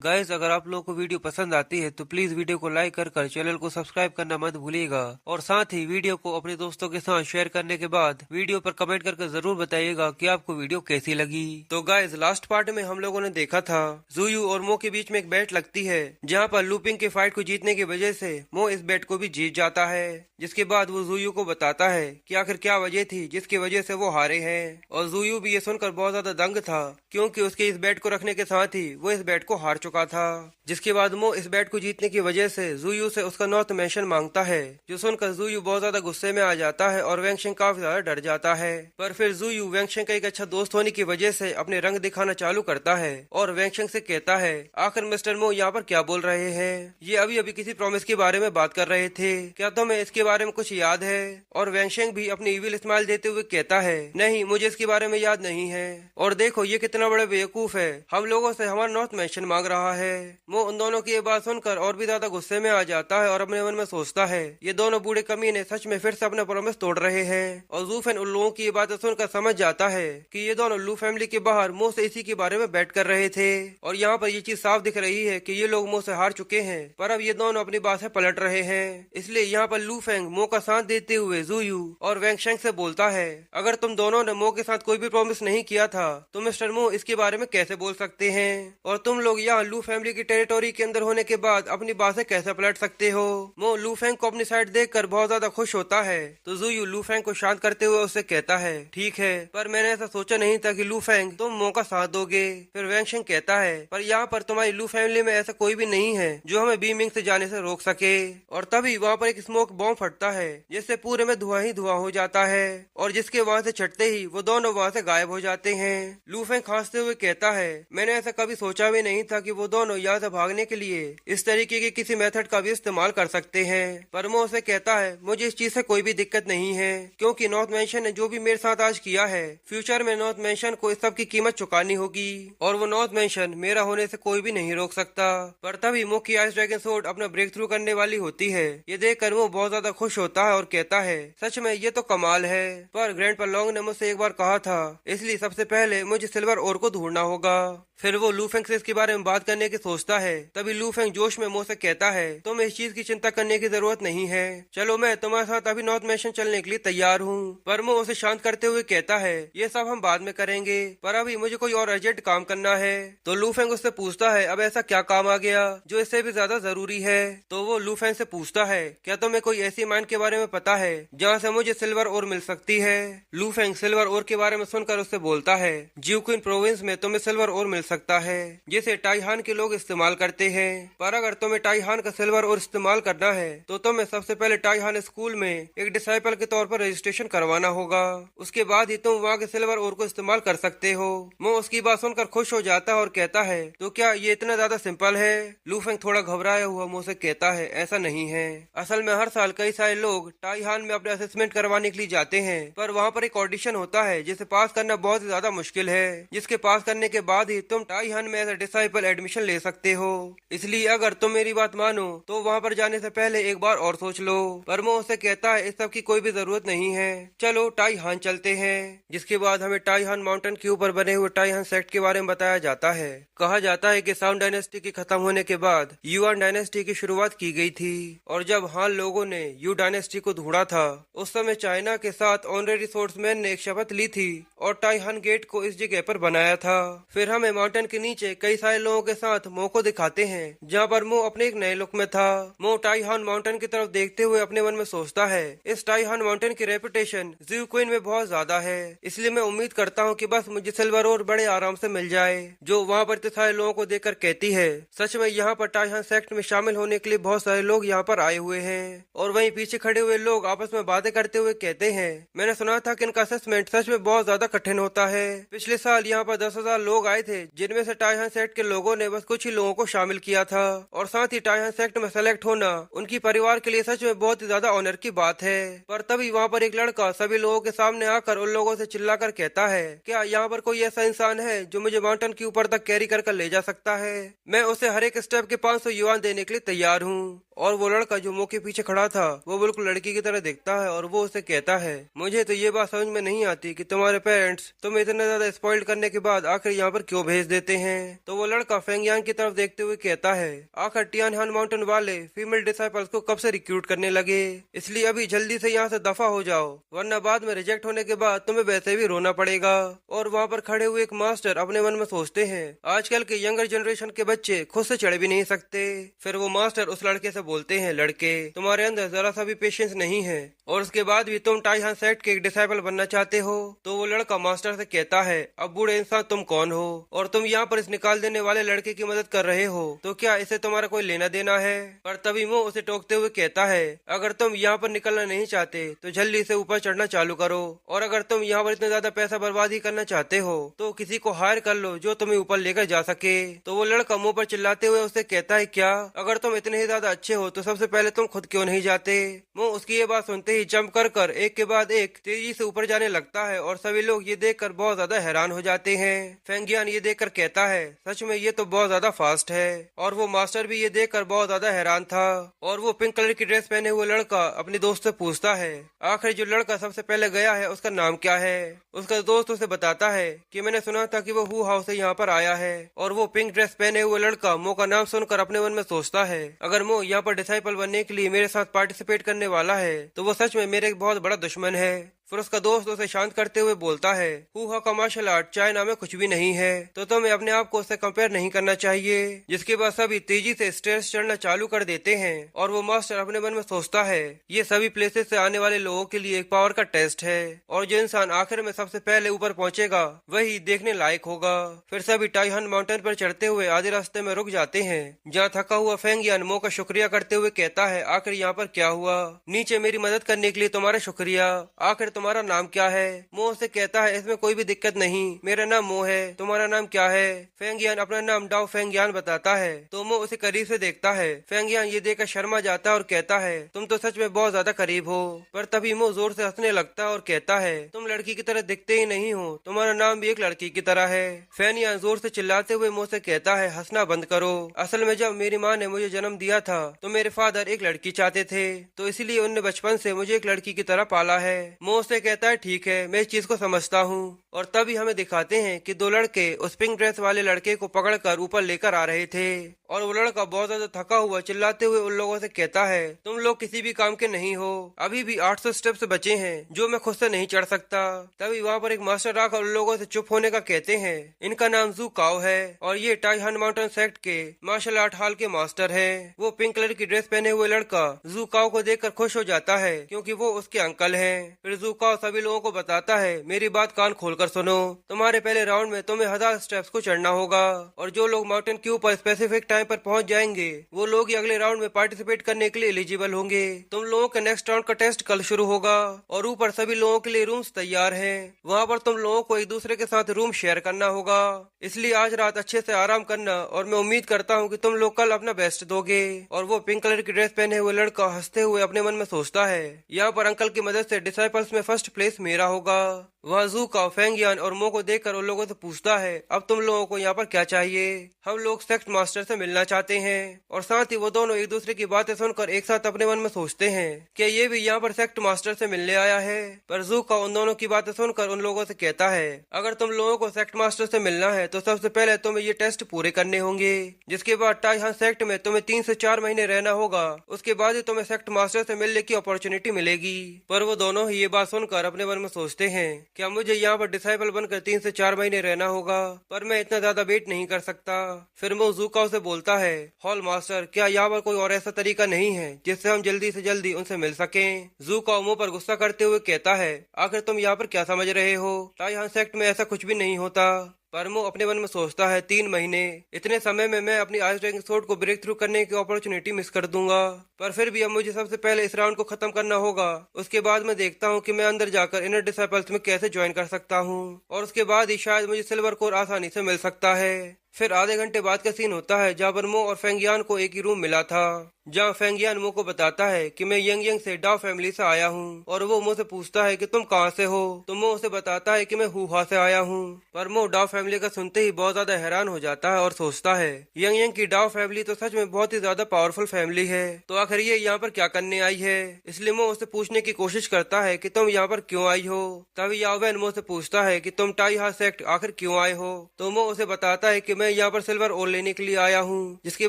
Guys, अगर आप लोगों को वीडियो पसंद आती है तो प्लीज वीडियो को लाइक कर चैनल को सब्सक्राइब करना मत भूलिएगा और साथ ही वीडियो को अपने दोस्तों के साथ शेयर करने के बाद वीडियो पर कमेंट करके जरूर बताइएगा कि आपको वीडियो कैसी लगी। तो गाइस, लास्ट पार्ट में हम लोगों ने देखा था ज़ुयू और मो के बीच में एक बैट लगती है, जहाँ पर लूपिंग के फाइट को जीतने की वजह से मो इस बैट को भी जीत जाता है। जिसके बाद वो ज़ुयू को बताता है कि आखिर क्या वजह थी जिसकी वजह से वो हारे हैं। और ज़ुयू भी ये सुनकर बहुत ज्यादा दंग था, क्योंकि उसके इस बैट को रखने के साथ ही वो इस बैट को हार चुका था। जिसके बाद मो इस बैट को जीतने की वजह से ज़ुयू से उसका नॉर्थ मैंशन मांगता है, जो सुनकर ज़ुयू बहुत ज्यादा गुस्से में आ जाता है और वेंगशेंग काफी ज्यादा डर जाता है। पर फिर ज़ुयू वेंगशेंग का एक अच्छा दोस्त होने की वजह से अपने रंग दिखाना चालू करता है और वेंगशेंग से कहता है, आखिर मिस्टर मो यहाँ पर क्या बोल रहे हैं? ये अभी अभी किसी प्रॉमिस के बारे में बात कर रहे थे, क्या तुम्हें इसके बारे में कुछ याद है? और वेंगशेंग भी अपनी इविल स्माइल देते हुए कहता है, नहीं, मुझे इसके बारे में याद नहीं है। और देखो ये कितना बड़ा बेवकूफ है, हम लोगों से हमारा नॉर्थ मैंशन मांग रहा है। वो उन दोनों की ये बात सुनकर और भी ज्यादा गुस्से में आ जाता है और अपने मन में सोचता है, ये दोनों बूढ़े कमीने सच में फिर से अपना प्रॉमिस तोड़ रहे हैं। और ज़ूफेन उन लोगों की ये बातें सुनकर समझ जाता है कि ये दोनों लू फैमिली के बाहर मुंह से इसी के बारे में बैठ कर रहे थे। और यहाँ पर ये चीज साफ दिख रही है कि ये लोग मुंह से हार चुके हैं, पर अब ये दोनों अपनी बात से पलट रहे हैं। इसलिए यहाँ पर लू फेंग मो का साथ देते हुए ज़ुयू और वेंगशेंग से बोलता है, अगर तुम दोनों ने मो के साथ कोई भी प्रॉमिस नहीं किया था तो मिस्टर मो इसके बारे में कैसे बोल सकते हैं? और तुम लोग यहाँ लू फैमिली की टेरिटोरी के अंदर होने के बाद अपनी बात से कैसे पलट सकते हो? मो लू फेंग को अपनी साइड देखकर बहुत ज्यादा खुश होता है, तो ज़ुयू लू फेंग को शांत करते हुए उससे कहता है, ठीक है, पर मैंने ऐसा सोचा नहीं था कि लू फेंग तुम मो का साथ दोगे। फिर वेंगशेंग कहता है, पर यहाँ पर तुम्हारी लू फैमिली में ऐसा कोई भी नहीं है जो हमें बीमिंग से जाने से रोक सके। और तभी वहाँ पर एक स्मोक बॉम्ब फटता है, जिससे पूरे में धुआं ही धुआं हो जाता है और जिसके वहाँ से छटते ही वो दोनों वहाँ से गायब हो जाते हैं। लू फेंग खांसते हुए कहता है, मैंने ऐसा कभी सोचा भी नहीं था कि वो दोनों यहाँ से भागने के लिए इस तरीके के किसी मेथड का भी इस्तेमाल कर सकते हैं। पर मो उसे कहता है, मुझे इस चीज से कोई भी दिक्कत नहीं है, क्योंकि नॉर्थ मैंशन ने जो भी मेरे साथ आज किया है, फ्यूचर में नॉर्थ मैंशन को इस सब की कीमत चुकानी होगी और वो नॉर्थ मैंशन मेरा होने से कोई भी नहीं रोक सकता। पर तभी मो की आइस ड्रैगन सोर्ड अपना ब्रेक थ्रू करने वाली होती है। ये देखकर वो बहुत ज्यादा खुश होता है और कहता है, सच में ये तो कमाल है, पर ग्रैंडपा लॉन्ग ने मुझसे एक बार कहा था, इसलिए सबसे पहले मुझे सिल्वर ओर को ढूंढना होगा। फिर वो लू फेंग से इसके बारे में बात करने की सोचता है। तभी लू फेंग जोश में मो से कहता है, तुम्हें इस चीज की चिंता करने की जरूरत नहीं है, चलो मैं तुम्हारे साथ अभी नॉर्थ मैंशन चलने के लिए तैयार हूँ। पर मो उसे शांत करते हुए कहता है, ये सब हम बाद में करेंगे, पर अभी मुझे कोई और अर्जेंट काम करना है। तो लू फेंग उससे पूछता है, अब ऐसा क्या काम आ गया जो इससे भी ज्यादा जरूरी है? तो वो लू फेंग से पूछता है, क्या तुम्हें कोई ऐसी माइन के बारे में पता है जहाँ से मुझे सिल्वर ओर मिल सकती है? लू फेंग सिल्वर ओर के बारे में सुनकर उससे बोलता है, जियोक्विन प्रोविंस में तुम्हें सिल्वर ओर मिल सकता है, जिसे टाइहान के लोग इस्तेमाल करते हैं। पर अगर तुम्हें टाइहान का सिल्वर ओर इस्तेमाल करना है तो तुम्हें सबसे पहले टाइहान स्कूल में एक डिसाइपल के तौर पर रजिस्ट्रेशन करवाना होगा, उसके बाद ही तुम वहाँ के सिल्वर ओर को इस्तेमाल कर सकते हो। मो उसकी बात सुनकर खुश हो जाता है और कहता है, तो क्या ये इतना ज्यादा सिंपल है? लू फेंग थोड़ा घबराया हुआ मो से कहता है, ऐसा नहीं है, असल में हर साल कई सारे लोग टाइहान में अपने असेसमेंट करवाने के लिए जाते हैं, पर वहाँ पर एक ऑडिशन होता है जिसे पास करना बहुत ही ज्यादा मुश्किल है, जिसके पास करने के बाद ही तुम टाइहान में एज डिसाइपल एडमिशन ले सकते हो। इसलिए अगर तुम मेरी बात मानो तो वहाँ पर जाने से पहले एक बार और सोच लो। पर मो उसे कहता है, इस सब की कोई भी जरूरत नहीं है, चलो टाइहान चलते हैं। जिसके बाद हमें टाइहान माउंटेन के ऊपर बने हुए टाइहान सेक्ट के बारे में बताया जाता है। कहा जाता है कि साउंड डायनेस्टी के खत्म होने के बाद युआन डायनेस्टी की शुरुआत की गई थी, और जब हान लोगों ने यू डायनेस्टी को ढूंढा था उस समय चाइना के साथ ऑनरेरी सोर्समैन ने एक शपथ ली थी और टाइहान गेट को इस जगह पर बनाया था। फिर हमें माउंटेन के नीचे कई सारे लोगों के साथ मो को दिखाते हैं, जहाँ पर मो अपने एक नए लुक में था। मो टाइहान माउंटेन की तरफ देखते हुए अपने मन में सोचता है, इस टाइहान माउंटेन की रेपुटेशन ज़ियोक्विन में बहुत ज्यादा है, इसलिए मैं उम्मीद करता हूँ कि बस मुझे सिल्वर ओर बड़े आराम से मिल जाए। जो वहाँ पर इतने सारे लोगों को देखकर कहती है, सच में यहाँ पर टाइहान सेक्ट में शामिल होने के लिए बहुत सारे लोग यहाँ पर आए हुए हैं। और वहीं पीछे खड़े हुए लोग आपस में बातें करते हुए कहते हैं, मैंने सुना था कि इनका असेसमेंट सच में बहुत ज्यादा कठिन होता है, पिछले साल यहाँ पर 10,000 लोग आए थे, जिनमें से टाइहान सेक्ट के लोगों ने बस कुछ ही लोगों को शामिल किया था, और साथ ही टाइहान सेक्ट में सेलेक्ट होना उनकी परिवार के लिए सच में बहुत ही ज्यादा ऑनर की बात है। पर तभी वहाँ पर एक लड़का सभी लोगों के सामने आकर उन लोगों से चिल्लाकर कहता है, क्या यहाँ पर कोई ऐसा इंसान है जो मुझे माउंटेन के ऊपर तक कैरी कर ले जा सकता है? मैं उसे हर एक स्टेप के 500 युआन देने के लिए तैयार हूँ। और वो लड़का जो मुंह के पीछे खड़ा था वो बिल्कुल लड़की की तरह दिखता है और वो उसे कहता है, मुझे तो ये बात समझ में नहीं आती कि तुम्हारे पेरेंट्स तुम्हें इतना ज्यादा स्पॉइल करने के बाद आखिर यहाँ पर क्यों भेज देते हैं। तो वो लड़का फेंग यान की तरफ देखते हुए कहता है, आखिर टियानहान माउंटेन वाले फीमेल डिसाइपल्स को कब से रिक्रूट करने लगे, इसलिए अभी जल्दी से यहाँ से दफा हो जाओ, वरना बाद में रिजेक्ट होने के बाद तुम्हें वैसे भी रोना पड़ेगा। और वहाँ पर खड़े हुए एक मास्टर अपने मन में सोचते हैं, आजकल के यंगर जनरेशन के बच्चे खुद से चढ़ भी नहीं सकते। फिर वो मास्टर उस लड़के से बोलते हैं, लड़के तुम्हारे अंदर जरा सा भी पेशेंस नहीं है और उसके बाद भी तुम टाइहान सेक्ट के एक डिसाइपल बनना चाहते हो। तो वो लड़का मास्टर से कहता है, अब बूढ़े इंसान तुम कौन हो और तुम यहाँ पर इस निकाल देने वाले लड़के की मदद कर रहे हो, तो क्या इसे तुम्हारा कोई लेना देना है। पर तभी वो उसे टोकते हुए कहता है, अगर तुम यहाँ पर निकलना नहीं चाहते तो जल्दी से ऊपर चढ़ना चालू करो, और अगर तुम यहाँ पर इतना ज्यादा पैसा बर्बाद ही करना चाहते हो तो किसी को हायर कर लो जो तुम्हें ऊपर लेकर जा सके। तो वो लड़का मुंह पर चिल्लाते हुए उससे कहता है, क्या अगर तुम इतने ही ज्यादा अच्छे हो तो सबसे पहले तुम खुद क्यों नहीं जाते। वो उसकी ये बात सुनते ही जंप कर एक के बाद एक तेजी से ऊपर जाने लगता है और सभी लोग ये देखकर बहुत ज्यादा हैरान हो जाते हैं। फेंगियान ये देखकर कहता है, सच में ये तो बहुत ज्यादा फास्ट है। और वो मास्टर भी ये देखकर बहुत ज्यादा हैरान था। और वो पिंक कलर की ड्रेस पहने हुए लड़का अपने दोस्त से पूछता है, आखिर जो लड़का सबसे पहले गया है उसका नाम क्या है। उसका दोस्त उसे बताता है कि मैंने सुना था कि वो हु हाउस से यहाँ पर आया है। और वो पिंक ड्रेस पहने हुए लड़का मो का नाम सुनकर अपने मन में सोचता है, अगर मो यहाँ पर डिसाइपल बनने के लिए मेरे साथ पार्टिसिपेट करने वाला है तो वो सच में मेरे एक बहुत बड़ा दुश्मन है। फिर उसका दोस्त उसे शांत करते हुए बोलता है, हुआ का मार्शल आर्ट चाइना में कुछ भी नहीं है, तो तुम्हें अपने आप को उससे कंपेयर नहीं करना चाहिए। जिसके बाद सभी तेजी से स्टेयर्स चढ़ना चालू कर देते हैं और वो मास्टर अपने मन में सोचता है, ये सभी प्लेसेस से आने वाले लोगों के लिए एक पावर का टेस्ट है और जो इंसान आखिर में सबसे पहले ऊपर पहुंचेगा वही देखने लायक होगा। फिर सभी टाइहान माउंटेन पर चढ़ते हुए आधे रास्ते में रुक जाते हैं, जहाँ थका हुआ फेंगियान मो का शुक्रिया करते हुए कहता है, आखिर यहाँ पर क्या हुआ, नीचे मेरी मदद करने के लिए तुम्हारा शुक्रिया, आखिर तुम्हारा नाम क्या है। मो से कहता है, इसमें कोई भी दिक्कत नहीं, मेरा नाम मो है, तुम्हारा नाम क्या है। फेंगियान अपना नाम डाओ फेंगियान बताता है तो मो उसे करीब से देखता है। फेंगियान ये देखकर शर्मा जाता है और कहता है, तुम तो सच में बहुत ज्यादा करीब हो। पर तभी मो जोर से हंसने लगता है और कहता है, तुम लड़की की तरह दिखते ही नहीं हो, तुम्हारा नाम भी एक लड़की की तरह है। फेंगियान जोर से चिल्लाते हुए मो से कहता है, हंसना बंद करो, असल में जब मेरी माँ ने मुझे जन्म दिया था तो मेरे फादर एक लड़की चाहते थे, तो इसलिए उन्होंने बचपन से मुझे एक लड़की की तरह पाला है। मो से कहता है, ठीक है, मैं इस चीज को समझता हूँ। और तभी हमें दिखाते हैं कि दो लड़के उस पिंक ड्रेस वाले लड़के को पकड़कर ऊपर लेकर आ रहे थे और वो लड़का बहुत ज्यादा थका हुआ चिल्लाते हुए उन लोगों से कहता है, तुम लोग किसी भी काम के नहीं हो, अभी भी 800 स्टेप्स बचे हैं जो मैं खुद से नहीं चढ़ सकता। तभी वहाँ पर एक मास्टर आकर उन लोगों से चुप होने का कहते हैं, इनका नाम जू काओ है और ये टाइहान माउंटेन सेक्ट के मार्शल आर्ट हॉल के मास्टर है। वो पिंक कलर की ड्रेस पहने हुए लड़का जू काओ को देखकर खुश हो जाता है क्योंकि वो उसके अंकल है। फिर जू काओ सभी लोगों को बताता है, मेरी बात कान खोलकर सुनो, तुम्हारे पहले राउंड में तुम्हें 1000 स्टेप्स को चढ़ना होगा और जो लोग माउंटेन के ऊपर स्पेसिफिक टाइम पर पहुंच जाएंगे वो लोग ही अगले राउंड में पार्टिसिपेट करने के लिए एलिजिबल होंगे। तुम लोगों का नेक्स्ट राउंड का टेस्ट कल शुरू होगा और ऊपर सभी लोगों के लिए रूम्स तैयार हैं, वहाँ पर तुम लोगों को एक दूसरे के साथ रूम शेयर करना होगा, इसलिए आज रात अच्छे से आराम करना और मैं उम्मीद करता हूँ कि तुम लोग कल अपना बेस्ट दोगे। और वो पिंक कलर की ड्रेस पहने हुए लड़का हंसते हुए अपने मन में सोचता है, यहाँ पर अंकल की मदद से डिसाइपल्स में फर्स्ट प्लेस मेरा होगा। वह जू का फेंगियान और मो को देखकर उन लोगों से पूछता है, अब तुम लोगों को यहाँ पर क्या चाहिए। हम लोग सेक्ट मास्टर से मिलना चाहते हैं। और साथ ही वो दोनों एक दूसरे की बातें सुनकर एक साथ अपने मन में सोचते हैं कि ये भी यहाँ पर सेक्ट मास्टर से मिलने आया है। पर जू का उन दोनों की बातें सुनकर उन लोगों से कहता है, अगर तुम लोगों को सेक्ट मास्टर से मिलना है तो सबसे पहले तुम्हें ये टेस्ट पूरे करने होंगे, जिसके बाद टाइहान सेक्ट में तुम्हें 3 से 4 महीने रहना होगा, उसके बाद ही तुम्हें सेक्ट मास्टर से मिलने की अपॉर्चुनिटी मिलेगी। पर वो दोनों ही ये बात सुनकर अपने मन में सोचते हैं, क्या मुझे यहाँ पर डिसाइपल बनकर 3 से 4 महीने रहना होगा, पर मैं इतना ज्यादा वेट नहीं कर सकता। फिर वो जूकाओ से बोलता है, हॉल मास्टर, क्या यहाँ पर कोई और ऐसा तरीका नहीं है जिससे हम जल्दी से जल्दी उनसे मिल सकें। जूकाओ मुंह पर गुस्सा करते हुए कहता है, आखिर तुम यहाँ पर क्या समझ रहे हो, टाइहान सेक्ट में ऐसा कुछ भी नहीं होता। पर मो अपने मन में सोचता है, 3 महीने, इतने समय में मैं अपनी आइस ब्रेकिंग शॉट को ब्रेक थ्रू करने की अपॉर्चुनिटी मिस कर दूंगा। पर फिर भी अब मुझे सबसे पहले इस राउंड को खत्म करना होगा, उसके बाद मैं देखता हूँ कि मैं अंदर जाकर इनर डिसाइपल्स में कैसे ज्वाइन कर सकता हूँ और उसके बाद ही शायद मुझे सिल्वर कोर आसानी से मिल सकता है। फिर आधे घंटे बाद का सीन होता है जहाँ पर मो और फेंगियान को एक ही रूम मिला था, जहाँ फेंगियान मो को बताता है कि मैं यंग यंग से डाव फैमिली से आया हूँ, और वो मो से पूछता है कि तुम कहाँ से हो, तो मो उसे बताता है कि मैं हुहा से आया हूँ। पर मो डाव फैमिली का सुनते ही बहुत ज्यादा हैरान हो जाता है और सोचता है यंग यंग की डाव फैमिली तो सच में बहुत ही ज्यादा पावरफुल फैमिली है, तो आखिर ये यहाँ पर क्या करने आई है। इसलिए मो उसे पूछने की कोशिश करता है कि तुम यहाँ पर क्यों आई हो। तभी यावेन मो से पूछता है कि तुम टाइहा सेक्ट आखिर क्यों आए हो, तो मो उसे बताता है कि मैं यहाँ पर सिल्वर ओर लेने के लिए आया हूँ। जिसके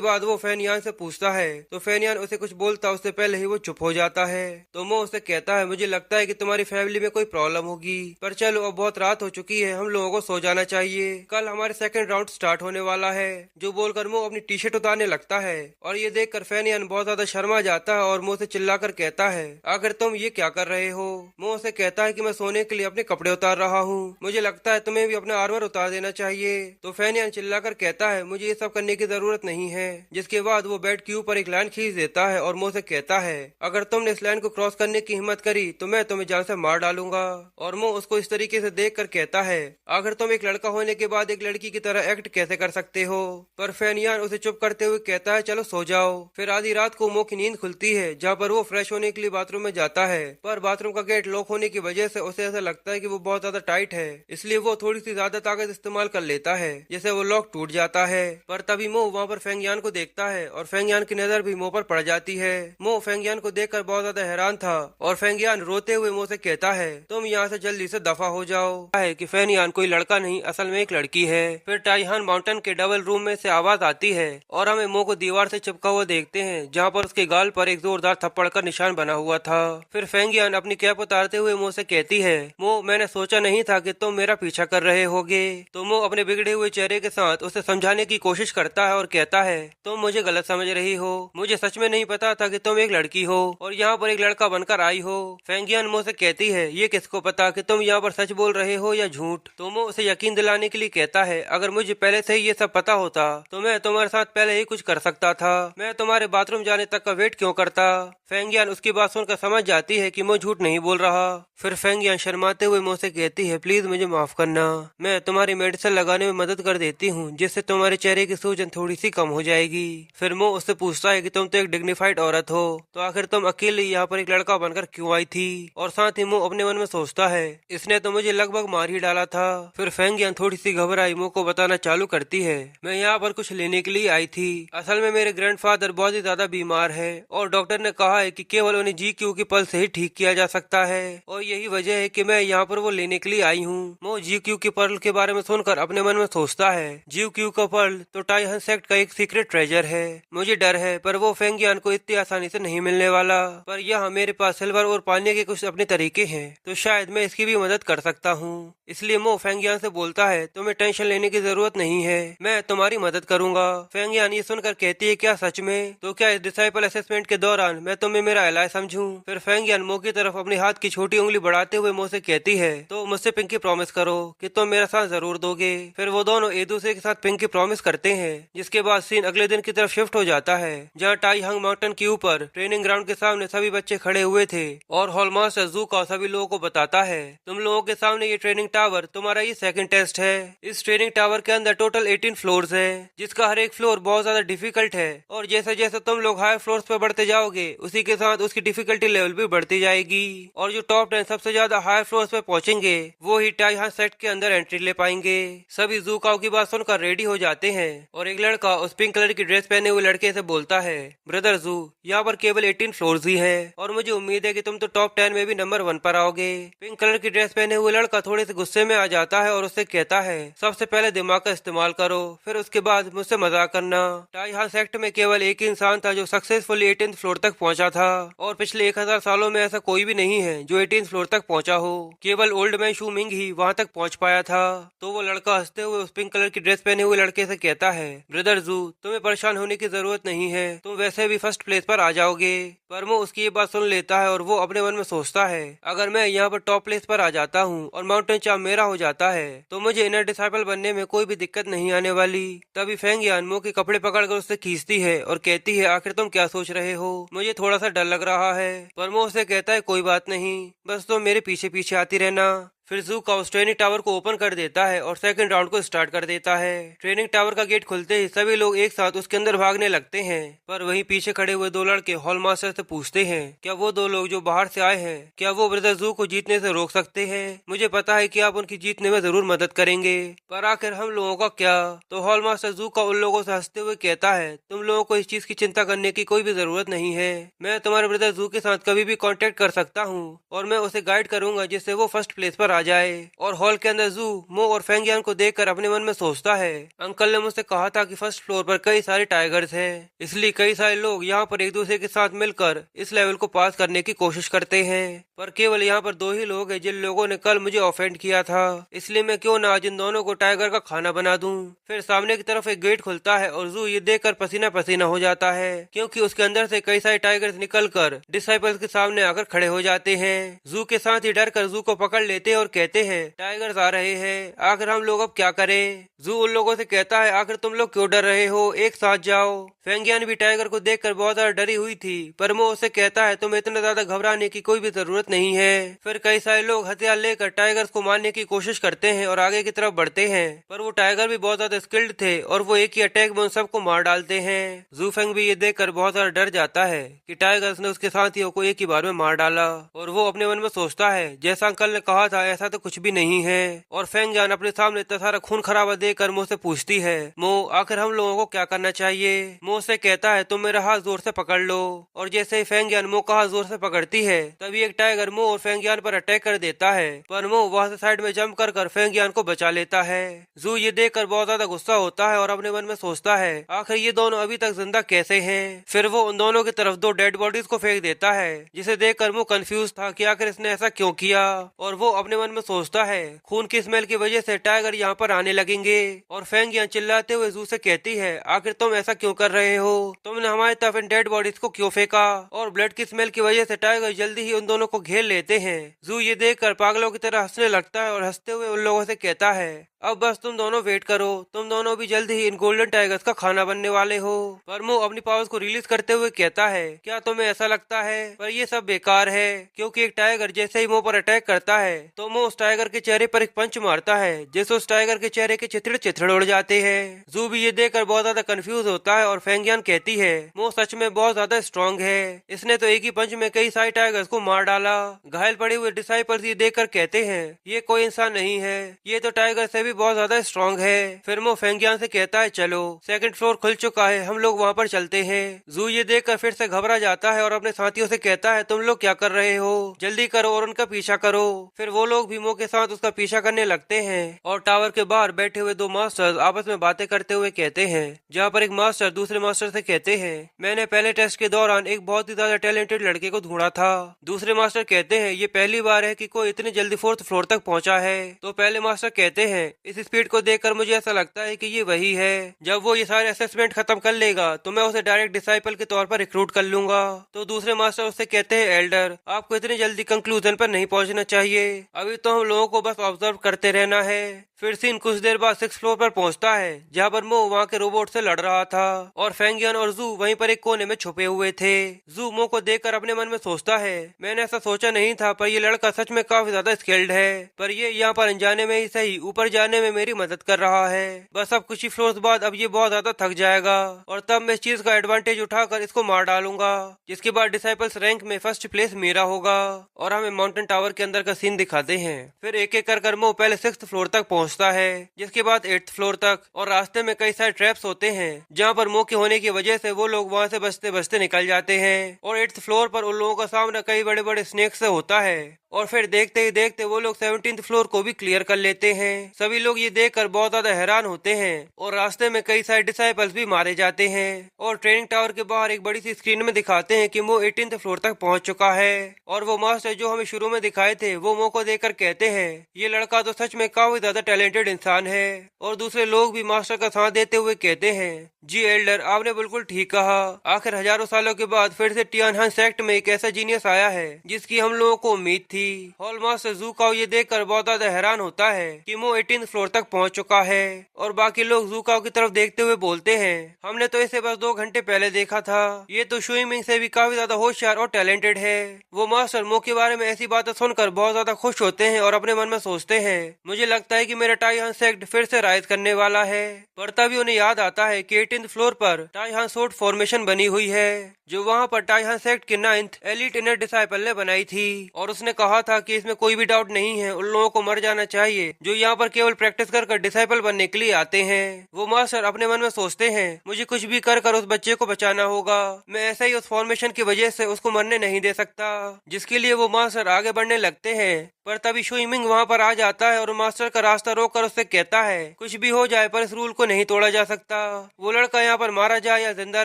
बाद वो फेनियान से पूछता है, तो फेनियान उसे कुछ बोलता उससे पहले ही वो चुप हो जाता है। तो मो उसे कहता है मुझे लगता है कि तुम्हारी फैमिली में कोई प्रॉब्लम होगी, पर चलो अब बहुत रात हो चुकी है, हम लोगों को सो जाना चाहिए, कल हमारे सेकंड राउंड स्टार्ट होने वाला है। जो बोलकर मो अपनी टी शर्ट उतारने लगता है, और ये देखकर फेनियान बहुत ज्यादा शर्मा जाता है और मो से चिल्लाकर कहता है आखिर तुम ये क्या कर रहे हो। मो उसे कहता है कि मैं सोने के लिए अपने कपड़े उतार रहा हूँ, मुझे लगता है तुम्हें भी अपना आर्मर उतार देना चाहिए। तो फेनियान चिल्लाकर कहता है मुझे ये सब करने की जरूरत नहीं है। जिसके बाद वो बेड के ऊपर एक लाइन खींच देता है और मो से कहता है अगर तुमने इस लाइन को क्रॉस करने की हिम्मत करी तो मैं तुम्हें जान से मार डालूंगा। और मो उसको इस तरीके से देख कर कहता है आखिर तुम एक लड़का होने के बाद एक लड़की की तरह एक्ट कैसे कर सकते हो। पर फेनियान उसे चुप करते हुए कहता है चलो सो जाओ। फिर आधी रात को मो की नींद खुलती है, जहाँ पर वो फ्रेश होने के लिए बाथरूम में जाता है, पर बाथरूम का गेट लॉक होने की वजह से उसे ऐसा लगता है कि वो बहुत ज्यादा टाइट है, इसलिए वो थोड़ी सी ज्यादा ताकत इस्तेमाल कर लेता है, जैसे वो लॉक टूट जाता है। पर तभी मो वहाँ पर फेंगयान को देखता है और फेंगयान की नजर भी मो पर पड़ जाती है। मो फेंगयान को देखकर बहुत ज्यादा हैरान था और फेंगयान रोते हुए मो से कहता है तुम यहाँ से जल्दी से दफा हो जाओ। है कि फेंगयान कोई लड़का नहीं, असल में एक लड़की है। फिर टाइहान माउंटेन के डबल रूम में से आवाज आती है और हमें मो को दीवार से चिपका हुआ देखते हैं, जहाँ पर उसके गाल पर एक जोरदार थप्पड़ का निशान बना हुआ था। फिर फेंगयान अपनी कैप उतारते हुए मो से कहती है मो मैंने सोचा नहीं था कि तुम मेरा पीछा कर रहे होगे। तो मो अपने बिगड़े हुए चेहरे के साथ उसे समझाने की कोशिश करता है और कहता है तुम मुझे गलत समझ रही हो, मुझे सच में नहीं पता था कि तुम एक लड़की हो और यहाँ पर एक लड़का बनकर आई हो। फेंगियान मो से कहती है ये किसको पता कि तुम यहाँ पर सच बोल रहे हो या झूठ। तो मो उसे यकीन दिलाने के लिए कहता है अगर मुझे पहले से ही ये सब पता होता तो मैं तुम्हारे साथ पहले ही कुछ कर सकता था, मैं तुम्हारे बाथरूम जाने तक का वेट क्यों करता। फेंगियान उसकी बात सुनकर समझ जाती है कि मो झूठ नहीं बोल रहा। फिर फेंगियान शर्माते हुए मो से कहती है प्लीज मुझे माफ करना, मैं तुम्हारी मेडिसिन लगाने में मदद कर देती हूँ जिससे तुम्हारे चेहरे की सूजन थोड़ी सी कम हो जाएगी। फिर मो उससे पूछता है कि तुम तो एक डिग्निफाइड औरत हो, तो आखिर तुम अकेले यहाँ पर एक लड़का बनकर क्यों आई थी। और साथ ही मो अपने मन में सोचता है इसने तो मुझे लगभग मार ही डाला था। फिर फेंगियान थोड़ी सी घबराई मो को बताना चालू करती है मैं यहाँ पर कुछ लेने के लिए आई थी, असल में मेरे ग्रैंडफादर बहुत ही ज्यादा बीमार है और डॉक्टर ने कहा है कि केवल उन्हें GQ की पल्स से ही ठीक किया जा सकता है, और यही वजह है कि मैं यहाँ पर वो लेने के लिए आई हूँ। मो GQ की पर्ल के बारे में सुनकर अपने मन में सोचता है GQ का पर्ल तो टाइहन सेक्ट का एक सीक्रेट ट्रेजर है, मुझे डर है पर वो फेंगियान को इतनी आसानी से नहीं मिलने वाला, पर यहाँ मेरे पास सिल्वर और पाने के कुछ अपने तरीके हैं तो शायद मैं इसकी भी मदद कर सकता हूँ। इसलिए मो फेंगियान से बोलता है तुम्हें टेंशन लेने की जरूरत नहीं है, मैं तुम्हारी मदद करूंगा। फेंगियान ये सुनकर कहती है क्या सच में, तो क्या इस डिसाइपल असेसमेंट के दौरान मैं तुम्हें मेरा एलाय समझूं। फिर फेंगियान मो की तरफ अपने हाथ की छोटी उंगली बढ़ाते हुए मो से कहती है तो मुझसे पिंकी प्रॉमिस करो कि तुम मेरा साथ जरूर दोगे। फिर वो दोनों एक दूसरे के साथ पिंकी प्रॉमिस करते हैं। जिसके बाद सीन अगले दिन की तरफ शिफ्ट हो जाता है, जहाँ टाइहंग माउंटेन के ऊपर ट्रेनिंग ग्राउंड के सामने सभी बच्चे खड़े हुए थे और हॉलमास्टर जू का सभी लोगों को बताता है तुम लोगों के सामने ये ट्रेनिंग टावर तुम्हारा ये सेकंड टेस्ट है। इस ट्रेनिंग टावर के अंदर टोटल 18 फ्लोर्स हैं, जिसका हर एक फ्लोर बहुत ज्यादा डिफिकल्ट है और जैसे जैसे तुम लोग हाई फ्लोर्स पे बढ़ते जाओगे उसी के साथ उसकी डिफिकल्टी लेवल भी बढ़ती जाएगी, और जो टॉप 10 सबसे ज्यादा हाई फ्लोर्स पे पहुंचेंगे वो ही टाइहन सेक्ट के अंदर एंट्री ले पाएंगे। सभी जू काओ की बात सुनकर रेडी हो जाते हैं और एक लड़का उस पिंक कलर की ड्रेस पहने हुए लड़के से बोलता है ब्रदर जू यहाँ पर केवल 18 फ्लोर्स ही है और मुझे उम्मीद है कि तुम तो टॉप 10 में भी नंबर 1 पर आओगे। पिंक कलर की ड्रेस पहने हुए लड़का थोड़े से गुस्से में आ जाता है और उससे कहता है सबसे पहले दिमाग का इस्तेमाल करो, फिर उसके बाद मुझसे मजाक करना। टाइहन सेक्ट में केवल एक ही इंसान था जो सक्सेसफुली 18th फ्लोर तक पहुंचा था और पिछले 1000 सालों में ऐसा कोई भी नहीं है जो 18th फ्लोर तक पहुंचा हो, केवल ओल्ड मैन शू मिंग ही वहां तक पहुंच पाया था। तो वो लड़का हंसते हुए उस पिंक कलर की ड्रेस पहने हुए लड़के से कहता है ब्रदर जू तुम्हें परेशान होने की जरूरत नहीं है, तुम वैसे भी फर्स्ट प्लेस पर आ जाओगे। पर वो उसकी ये बात सुन लेता है और वो अपने मन में सोचता है अगर मैं यहाँ पर टॉप प्लेस पर आ जाता हूँ और माउंटेन चाम मेरा हो जाता है तो मुझे इनर डिसाइपल बनने में कोई भी दिक्कत नहीं आने वाली। तभी फेंगियान मो के कपड़े पकड़कर उससे खींचती है और कहती है आखिर तुम क्या सोच रहे हो, मुझे थोड़ा सा डर लग रहा है। पर मो उससे कहता है कोई बात नहीं, बस तुम मेरे पीछे पीछे आती रहना। फिर जू का उस ट्रेनिंग टावर को ओपन कर देता है और सेकंड राउंड को स्टार्ट कर देता है। ट्रेनिंग टावर का गेट खुलते ही सभी लोग एक साथ उसके अंदर भागने लगते हैं, पर वहीं पीछे खड़े हुए दो लड़के हॉल मास्टर से पूछते हैं क्या वो दो लोग जो बाहर से आए हैं क्या वो ब्रदर जू को जीतने से रोक सकते हैं। मुझे पता है कि आप उनकी जीतने में जरूर मदद करेंगे, पर आखिर हम लोगों का क्या। तो हॉल मास्टर जू का उन लोगों से हंसते हुए कहता है तुम लोगों को इस चीज की चिंता करने की कोई भी जरूरत नहीं है। मैं तुम्हारे ब्रदर जू के साथ कभी भी कांटेक्ट कर सकता हूँ और मैं उसे गाइड करूंगा जिससे वो फर्स्ट प्लेस पर आ जाए। और हॉल के अंदर जू मो और फेंगियान को देखकर अपने मन में सोचता है अंकल ने मुझसे कहा था कि फर्स्ट फ्लोर पर कई सारे टाइगर्स हैं, इसलिए कई सारे लोग यहाँ पर एक दूसरे के साथ मिलकर इस लेवल को पास करने की कोशिश करते हैं, पर केवल यहाँ पर दो ही लोग हैं जिन लोगों ने कल मुझे ऑफेंड किया था, इसलिए मैं क्यों ना आज इन दोनों को टाइगर का खाना बना दूं। फिर सामने की तरफ एक गेट खुलता है और जू ये देखकर पसीना पसीना हो जाता है क्योंकि उसके अंदर से कई सारे टाइगर्स निकलकर डिसाइपल्स के सामने आकर खड़े हो जाते हैं। जू के साथ ही डर कर जू को पकड़ लेते हैं और कहते हैं टाइगर्स आ रहे हैं, आखिर हम लोग अब क्या करें। जू उन लोगों से कहता है आखिर तुम लोग क्यों डर रहे हो, एक साथ जाओ। फेंगियान भी टाइगर को देखकर बहुत ज्यादा डरी हुई थी, पर वो उसे कहता है तुम्हें इतना ज्यादा घबराने की कोई भी जरूरत नहीं है। फिर कई सारे लोग हथियार लेकर टाइगर्स को मारने की कोशिश करते हैं और आगे की तरफ बढ़ते हैं, पर वो टाइगर भी बहुत ज्यादा स्किल्ड थे और वो एक ही अटैक में उन सबको मार डालते हैं। जू फेंग भी ये देखकर बहुत ज्यादा डर जाता है कि टाइगर्स ने उसके साथियों को एक ही बार में मार डाला, और वो अपने मन में सोचता है जैसा अंकल ने कहा था ऐसा तो कुछ भी नहीं है। और फेंगियान अपने सामने इतना सारा खून खराबा देखकर मुझसे पूछती है मो आखिर हम लोगों को क्या करना चाहिए। मो से कहता है तुम मेरा हाथ जोर से पकड़ लो, और जैसे ही फेंगियान मो का हाथ जोर से पकड़ती है तभी एक टाइगर मो और फेंगियान पर अटैक कर देता है, पर मो वहां से साइड में जंप कर फेंगियान को बचा लेता है। जू ये देखकर बहुत ज्यादा गुस्सा होता है और अपने मन में सोचता है आखिर ये दोनों अभी तक जिंदा कैसे हैं। फिर वो उन दोनों की तरफ दो डेड बॉडीज को फेंक देता है, जिसे देखकर मो कंफ्यूज था कि आखिर इसने ऐसा क्यों किया, और वो अपने मन में सोचता है खून की स्मेल की वजह से टाइगर यहाँ पर आने लगेंगे। और फेंगियान चिल्लाते हुए जू से कहती है आखिर तुम ऐसा क्यों कर रहे हो, तुमने हमारी तरफ इन डेड बॉडीज को क्यों फेंका। और ब्लड की स्मेल की वजह से टाइगर जल्दी ही उन दोनों को घेर लेते हैं। जू ये देखकर पागलों की तरह हंसने लगता है और हंसते हुए उन लोगों से कहता है अब बस तुम दोनों वेट करो, तुम दोनों भी जल्दी ही इन गोल्डन टाइगर्स का खाना बनने वाले हो। पर मो अपनी पावर्स को रिलीज करते हुए कहता है क्या तुम्हें ऐसा लगता है, पर ये सब बेकार है, क्योंकि एक टाइगर जैसे ही मो पर अटैक करता है तो मो उस टाइगर के चेहरे पर एक पंच मारता है जिससे उस टाइगर के चेहरे के चिथड़े चिथड़े उड़ जाते हैं। जू भी ये देखकर बहुत ज्यादा कंफ्यूज होता है और फेंगियान कहती है मो सच में बहुत ज्यादा स्ट्रॉन्ग है, इसने तो एक ही पंच में कई सारे टाइगर्स को मार डाला। घायल पड़े हुए डिसाइपल्स ये देखकर कहते हैं ये कोई इंसान नहीं है, ये तो टाइगर से भी बहुत ज्यादा स्ट्रॉन्ग है। फिर मो फेंगियान से कहता है चलो सेकंड फ्लोर खुल चुका है, हम लोग वहाँ पर चलते हैं। जू ये देखकर फिर से घबरा जाता है और अपने साथियों से कहता है तुम लोग क्या कर रहे हो, जल्दी करो और उनका पीछा करो। फिर वो लोग भी मो के साथ उसका पीछा करने लगते हैं और टावर के बाहर बैठे हुए दो मास्टर्स आपस में बातें करते हुए कहते हैं, जहाँ पर एक मास्टर दूसरे मास्टर से कहते हैं मैंने पहले टेस्ट के दौरान एक बहुत ही ज्यादा टैलेंटेड लड़के को ढूंढा था। दूसरे मास्टर कहते हैं ये पहली बार है कि कोई इतनी जल्दी फोर्थ फ्लोर तक पहुंचा है। तो पहले मास्टर कहते हैं इस स्पीड को देखकर मुझे ऐसा लगता है कि ये वही है, जब वो ये सारे असेसमेंट खत्म कर लेगा तो मैं उसे डायरेक्ट डिसाइपल के तौर पर रिक्रूट कर लूंगा। तो दूसरे मास्टर उससे कहते हैं एल्डर आपको इतनी जल्दी कंक्लूजन पर नहीं पहुंचना चाहिए, अभी तो हम लोगों को बस ऑब्जर्व करते रहना है। फिर सीन कुछ देर बाद 6th फ्लोर पर पहुंचता है जहाँ पर मो वहाँ के रोबोट से लड़ रहा था और फेंगियन और जू वहीं पर एक कोने में छुपे हुए थे। जू मो को देखकर अपने मन में सोचता है मैंने ऐसा सोचा नहीं था, पर ये लड़का सच में काफी ज्यादा स्किल्ड है, पर ये यहाँ पर अनजाने में ही सही ऊपर जाने में मेरी मदद कर रहा है। बस अब कुछ ही फ्लोर्स बाद अब ये बहुत ज्यादा थक जाएगा और तब मैं इस चीज का एडवांटेज उठाकर इसको मार डालूंगा, जिसके बाद डिसाइपल्स रैंक में फर्स्ट प्लेस मेरा होगा। और हमें माउंटेन टावर के अंदर का सीन दिखाते हैं। फिर एक एक कर मो पहले 6th फ्लोर तक पहुंचता है, जिसके बाद 8th फ्लोर तक, और रास्ते में कई सारे ट्रैप्स होते हैं जहाँ पर मो के होने की वजह से वो लोग वहाँ से बचते बचते निकल जाते हैं। और 8th फ्लोर पर उन लोगों का सामना कई बड़े बड़े स्नेक से होता है और फिर देखते ही देखते वो लोग 17th फ्लोर को भी क्लियर कर लेते हैं। सभी लोग ये देखकर बहुत ज्यादा हैरान होते हैं और रास्ते में कई सारे डिसाइपल्स भी मारे जाते हैं। और ट्रेनिंग टावर के बाहर एक बड़ी सी स्क्रीन में दिखाते हैं कि वो 18th फ्लोर तक पहुंच चुका है और वो मास्टर जो हमें शुरू में दिखाए थे वो मो को देखकर कहते हैं ये लड़का तो सच में काफी ज्यादा टैलेंटेड इंसान है। और दूसरे लोग भी मास्टर का साथ देते हुए कहते हैं जी एल्डर आपने बिल्कुल ठीक कहा, आखिर हजारों सालों के बाद फिर से टियानहान सेक्ट में एक ऐसा जीनियस आया है जिसकी हम लोगों को उम्मीद थी। थी। हॉल मास्टर ज़ुकाओ ये देखकर बहुत ज्यादा हैरान होता है कि मो 18th फ्लोर तक पहुंच चुका है और बाकी लोग ज़ुकाओ की तरफ देखते हुए बोलते हैं, हमने तो इसे बस 2 घंटे पहले देखा था, ये तो स्विमिंग से भी काफी ज्यादा होशियार और टैलेंटेड है। वो मास्टर मो के बारे में ऐसी बातें सुनकर बहुत ज्यादा खुश होते हैं और अपने मन में सोचते हैं, मुझे लगता है कि मेरा टाइहान सेक्ट फिर से राइज करने वाला है। पर तभी उन्हें याद आता है कि 18th फ्लोर पर टाइहान सोर्ट फॉर्मेशन बनी हुई है जो वहाँ पर टाइहान सेक्ट के 9th एलिट इनर डिसाइपल ने बनाई थी और उसने कहा था कि इसमें कोई भी डाउट नहीं है, उन लोगों को मर जाना चाहिए जो यहाँ पर केवल प्रैक्टिस कर डिसाइपल बनने के लिए आते हैं। वो मास्टर अपने मन में सोचते हैं, मुझे कुछ भी कर उस बच्चे को बचाना होगा, मैं ऐसा ही उस फॉर्मेशन की वजह से उसको मरने नहीं दे सकता, जिसके लिए वो मास्टर आगे बढ़ने लगते हैं। पर तभी शुइमिंग वहाँ पर आ जाता है और मास्टर का रास्ता रोककर उससे कहता है, कुछ भी हो जाए पर इस रूल को नहीं तोड़ा जा सकता, वो लड़का यहाँ पर मारा जाए या जिंदा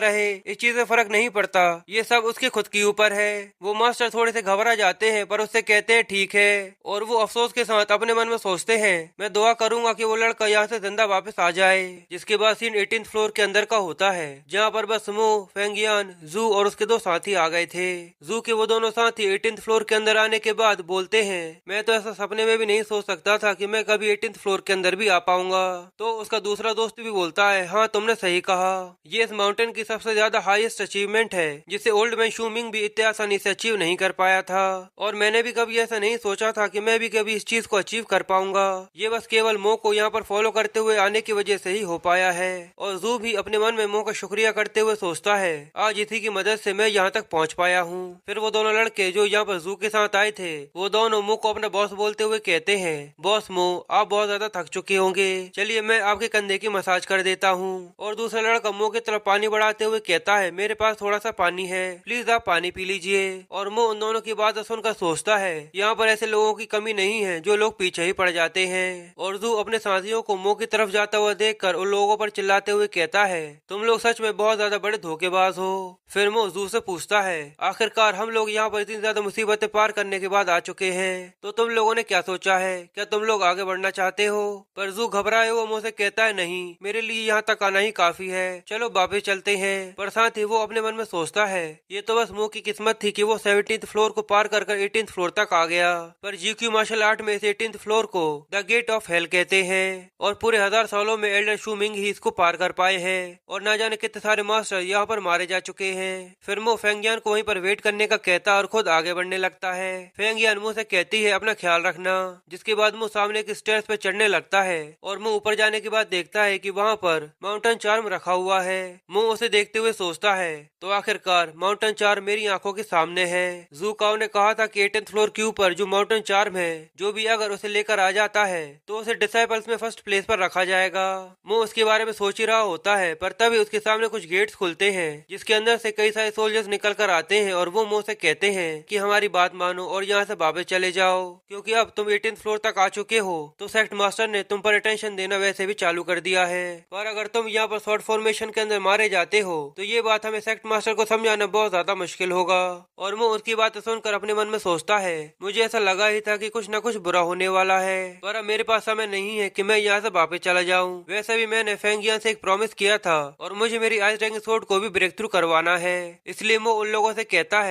रहे इस चीज से फर्क नहीं पड़ता, ये सब उसके खुद के ऊपर है। वो मास्टर थोड़े से घबरा जाते हैं पर उससे कहते हैं ठीक है, और वो अफसोस के साथ अपने मन में सोचते हैं, मैं दुआ करूंगा कि वो लड़का यहाँ से जिंदा वापस आ जाए। जिसके बाद सीन 18th फ्लोर के अंदर का होता है जहाँ पर बस मो, फेंगियान, जू और उसके 2 साथी आ गए थे। जू के वो दोनों साथी 18th फ्लोर के अंदर आने के बाद बोलते हैं, मैं तो ऐसा सपने में भी नहीं सोच सकता था कि मैं कभी 18th फ्लोर के अंदर भी आ पाऊंगा। तो उसका दूसरा दोस्त भी बोलता है, हाँ तुमने सही कहा, ये इस माउंटेन की सबसे ज्यादा हाईएस्ट अचीवमेंट है जिसे ओल्ड मैन शूमिंग भी इतनी आसानी से अचीव नहीं कर पाया था, और मैंने भी कभी ऐसा नहीं सोचा था कि मैं भी कभी इस चीज को अचीव कर पाऊंगा, ये बस केवल मो को यहाँ पर फॉलो करते हुए आने की वजह से ही हो पाया है। और जू भी अपने मन में मो का शुक्रिया करते हुए सोचता है, आज इसी की मदद से मैं यहाँ तक पहुँच पाया हूँ। फिर वो दोनों लड़के जो यहाँ पर जू के साथ आए थे वो दोनों मो को अपना बॉस बोलते हुए कहते हैं, बॉस मो आप बहुत ज्यादा थक चुके होंगे, चलिए मैं आपके कंधे की मसाज कर देता हूँ। और दूसरा लड़का मो की तरफ पानी बढ़ाते हुए कहता है, मेरे पास थोड़ा सा पानी है, प्लीज आप पानी पी लीजिए। और मो उन दोनों की बात सुनकर सोचता है, यहाँ पर ऐसे लोगों की कमी नहीं है जो लोग पीछे ही पड़ जाते हैं। और जू अपने साथियों को मो की तरफ जाता हुआ देखकर उन लोगों पर चिल्लाते हुए कहता है, तुम लोग सच में बहुत ज्यादा बड़े धोखेबाज हो। फिर मो जू से पूछता है, आखिरकार हम लोग यहाँ पर इतनी ज्यादा मुसीबतें पार करने के बाद आ चुके हैं, तो तुम लोगों ने क्या सोचा है, क्या तुम लोग आगे बढ़ना चाहते हो? पर जू घबराए हुए मुंह से कहता है, नहीं मेरे लिए यहाँ तक आना ही काफी है, चलो वापस चलते हैं। पर साथ ही वो अपने मन में सोचता है, ये तो बस मो की किस्मत थी कि वो 17th फ्लोर को पार कर 18th फ्लोर तक आ गया। पर जीक्यू मार्शल आर्ट में इस 18th फ्लोर को द गेट ऑफ हेल कहते हैं और पूरे 1000 सालों में एल्डर शूमिंग ही इसको पार कर पाए हैं और ना जाने कितने सारे मास्टर यहाँ पर मारे जा चुके हैं। फिर मो फेंगियान को वहीं पर वेट करने का कहता और खुद आगे बढ़ने लगता है। फेंगियान मुंह से कहती है, अपना ख्याल रखना। जिसके बाद मुंह सामने के स्टेयर्स पे चढ़ने लगता है और मुंह ऊपर जाने के बाद देखता है कि वहाँ पर माउंटेन चार्म रखा हुआ है। मुंह उसे देखते हुए सोचता है, तो आखिरकार माउंटेन चार्म मेरी आंखों के सामने है। ज़ुकाओ ने कहा था कि 18th फ्लोर के ऊपर जो माउंटेन चार्म है, जो भी अगर उसे लेकर आ जाता है तो उसे डिसाइपल्स में फर्स्ट प्लेस पर रखा जाएगा। मुंह उसके बारे में सोच ही रहा होता है, पर तभी उसके सामने कुछ गेट्स खुलते हैं जिसके अंदर से कई सारे सोल्जर्स निकल कर आते हैं और वो मुंह से कहते हैं कि हमारी बात मानो और यहाँ से वापस चले जाओ, क्योंकि अब तुम 18th फ्लोर तक आ चुके हो तो सेक्ट मास्टर ने तुम पर अटेंशन देना वैसे भी चालू कर दिया है। पर अगर तुम यहाँ पर शॉर्ट फॉर्मेशन के अंदर मारे जाते हो तो ये बात हमें सेक्ट मास्टर को समझाना बहुत ज्यादा मुश्किल होगा। और वो उसकी बात सुनकर अपने मन में सोचता है, मुझे ऐसा लगा ही था कि कुछ न कुछ बुरा होने वाला है, पर अब मेरे पास समय नहीं है कि मैं यहाँ से वापस चला जाऊँ। वैसे भी मैंने फेंगियान से एक प्रॉमिस किया था और मुझे मेरी आइस ड्रैगन स्वॉर्ड को भी ब्रेक थ्रू करवाना है। इसलिए वो उन लोगों से कहता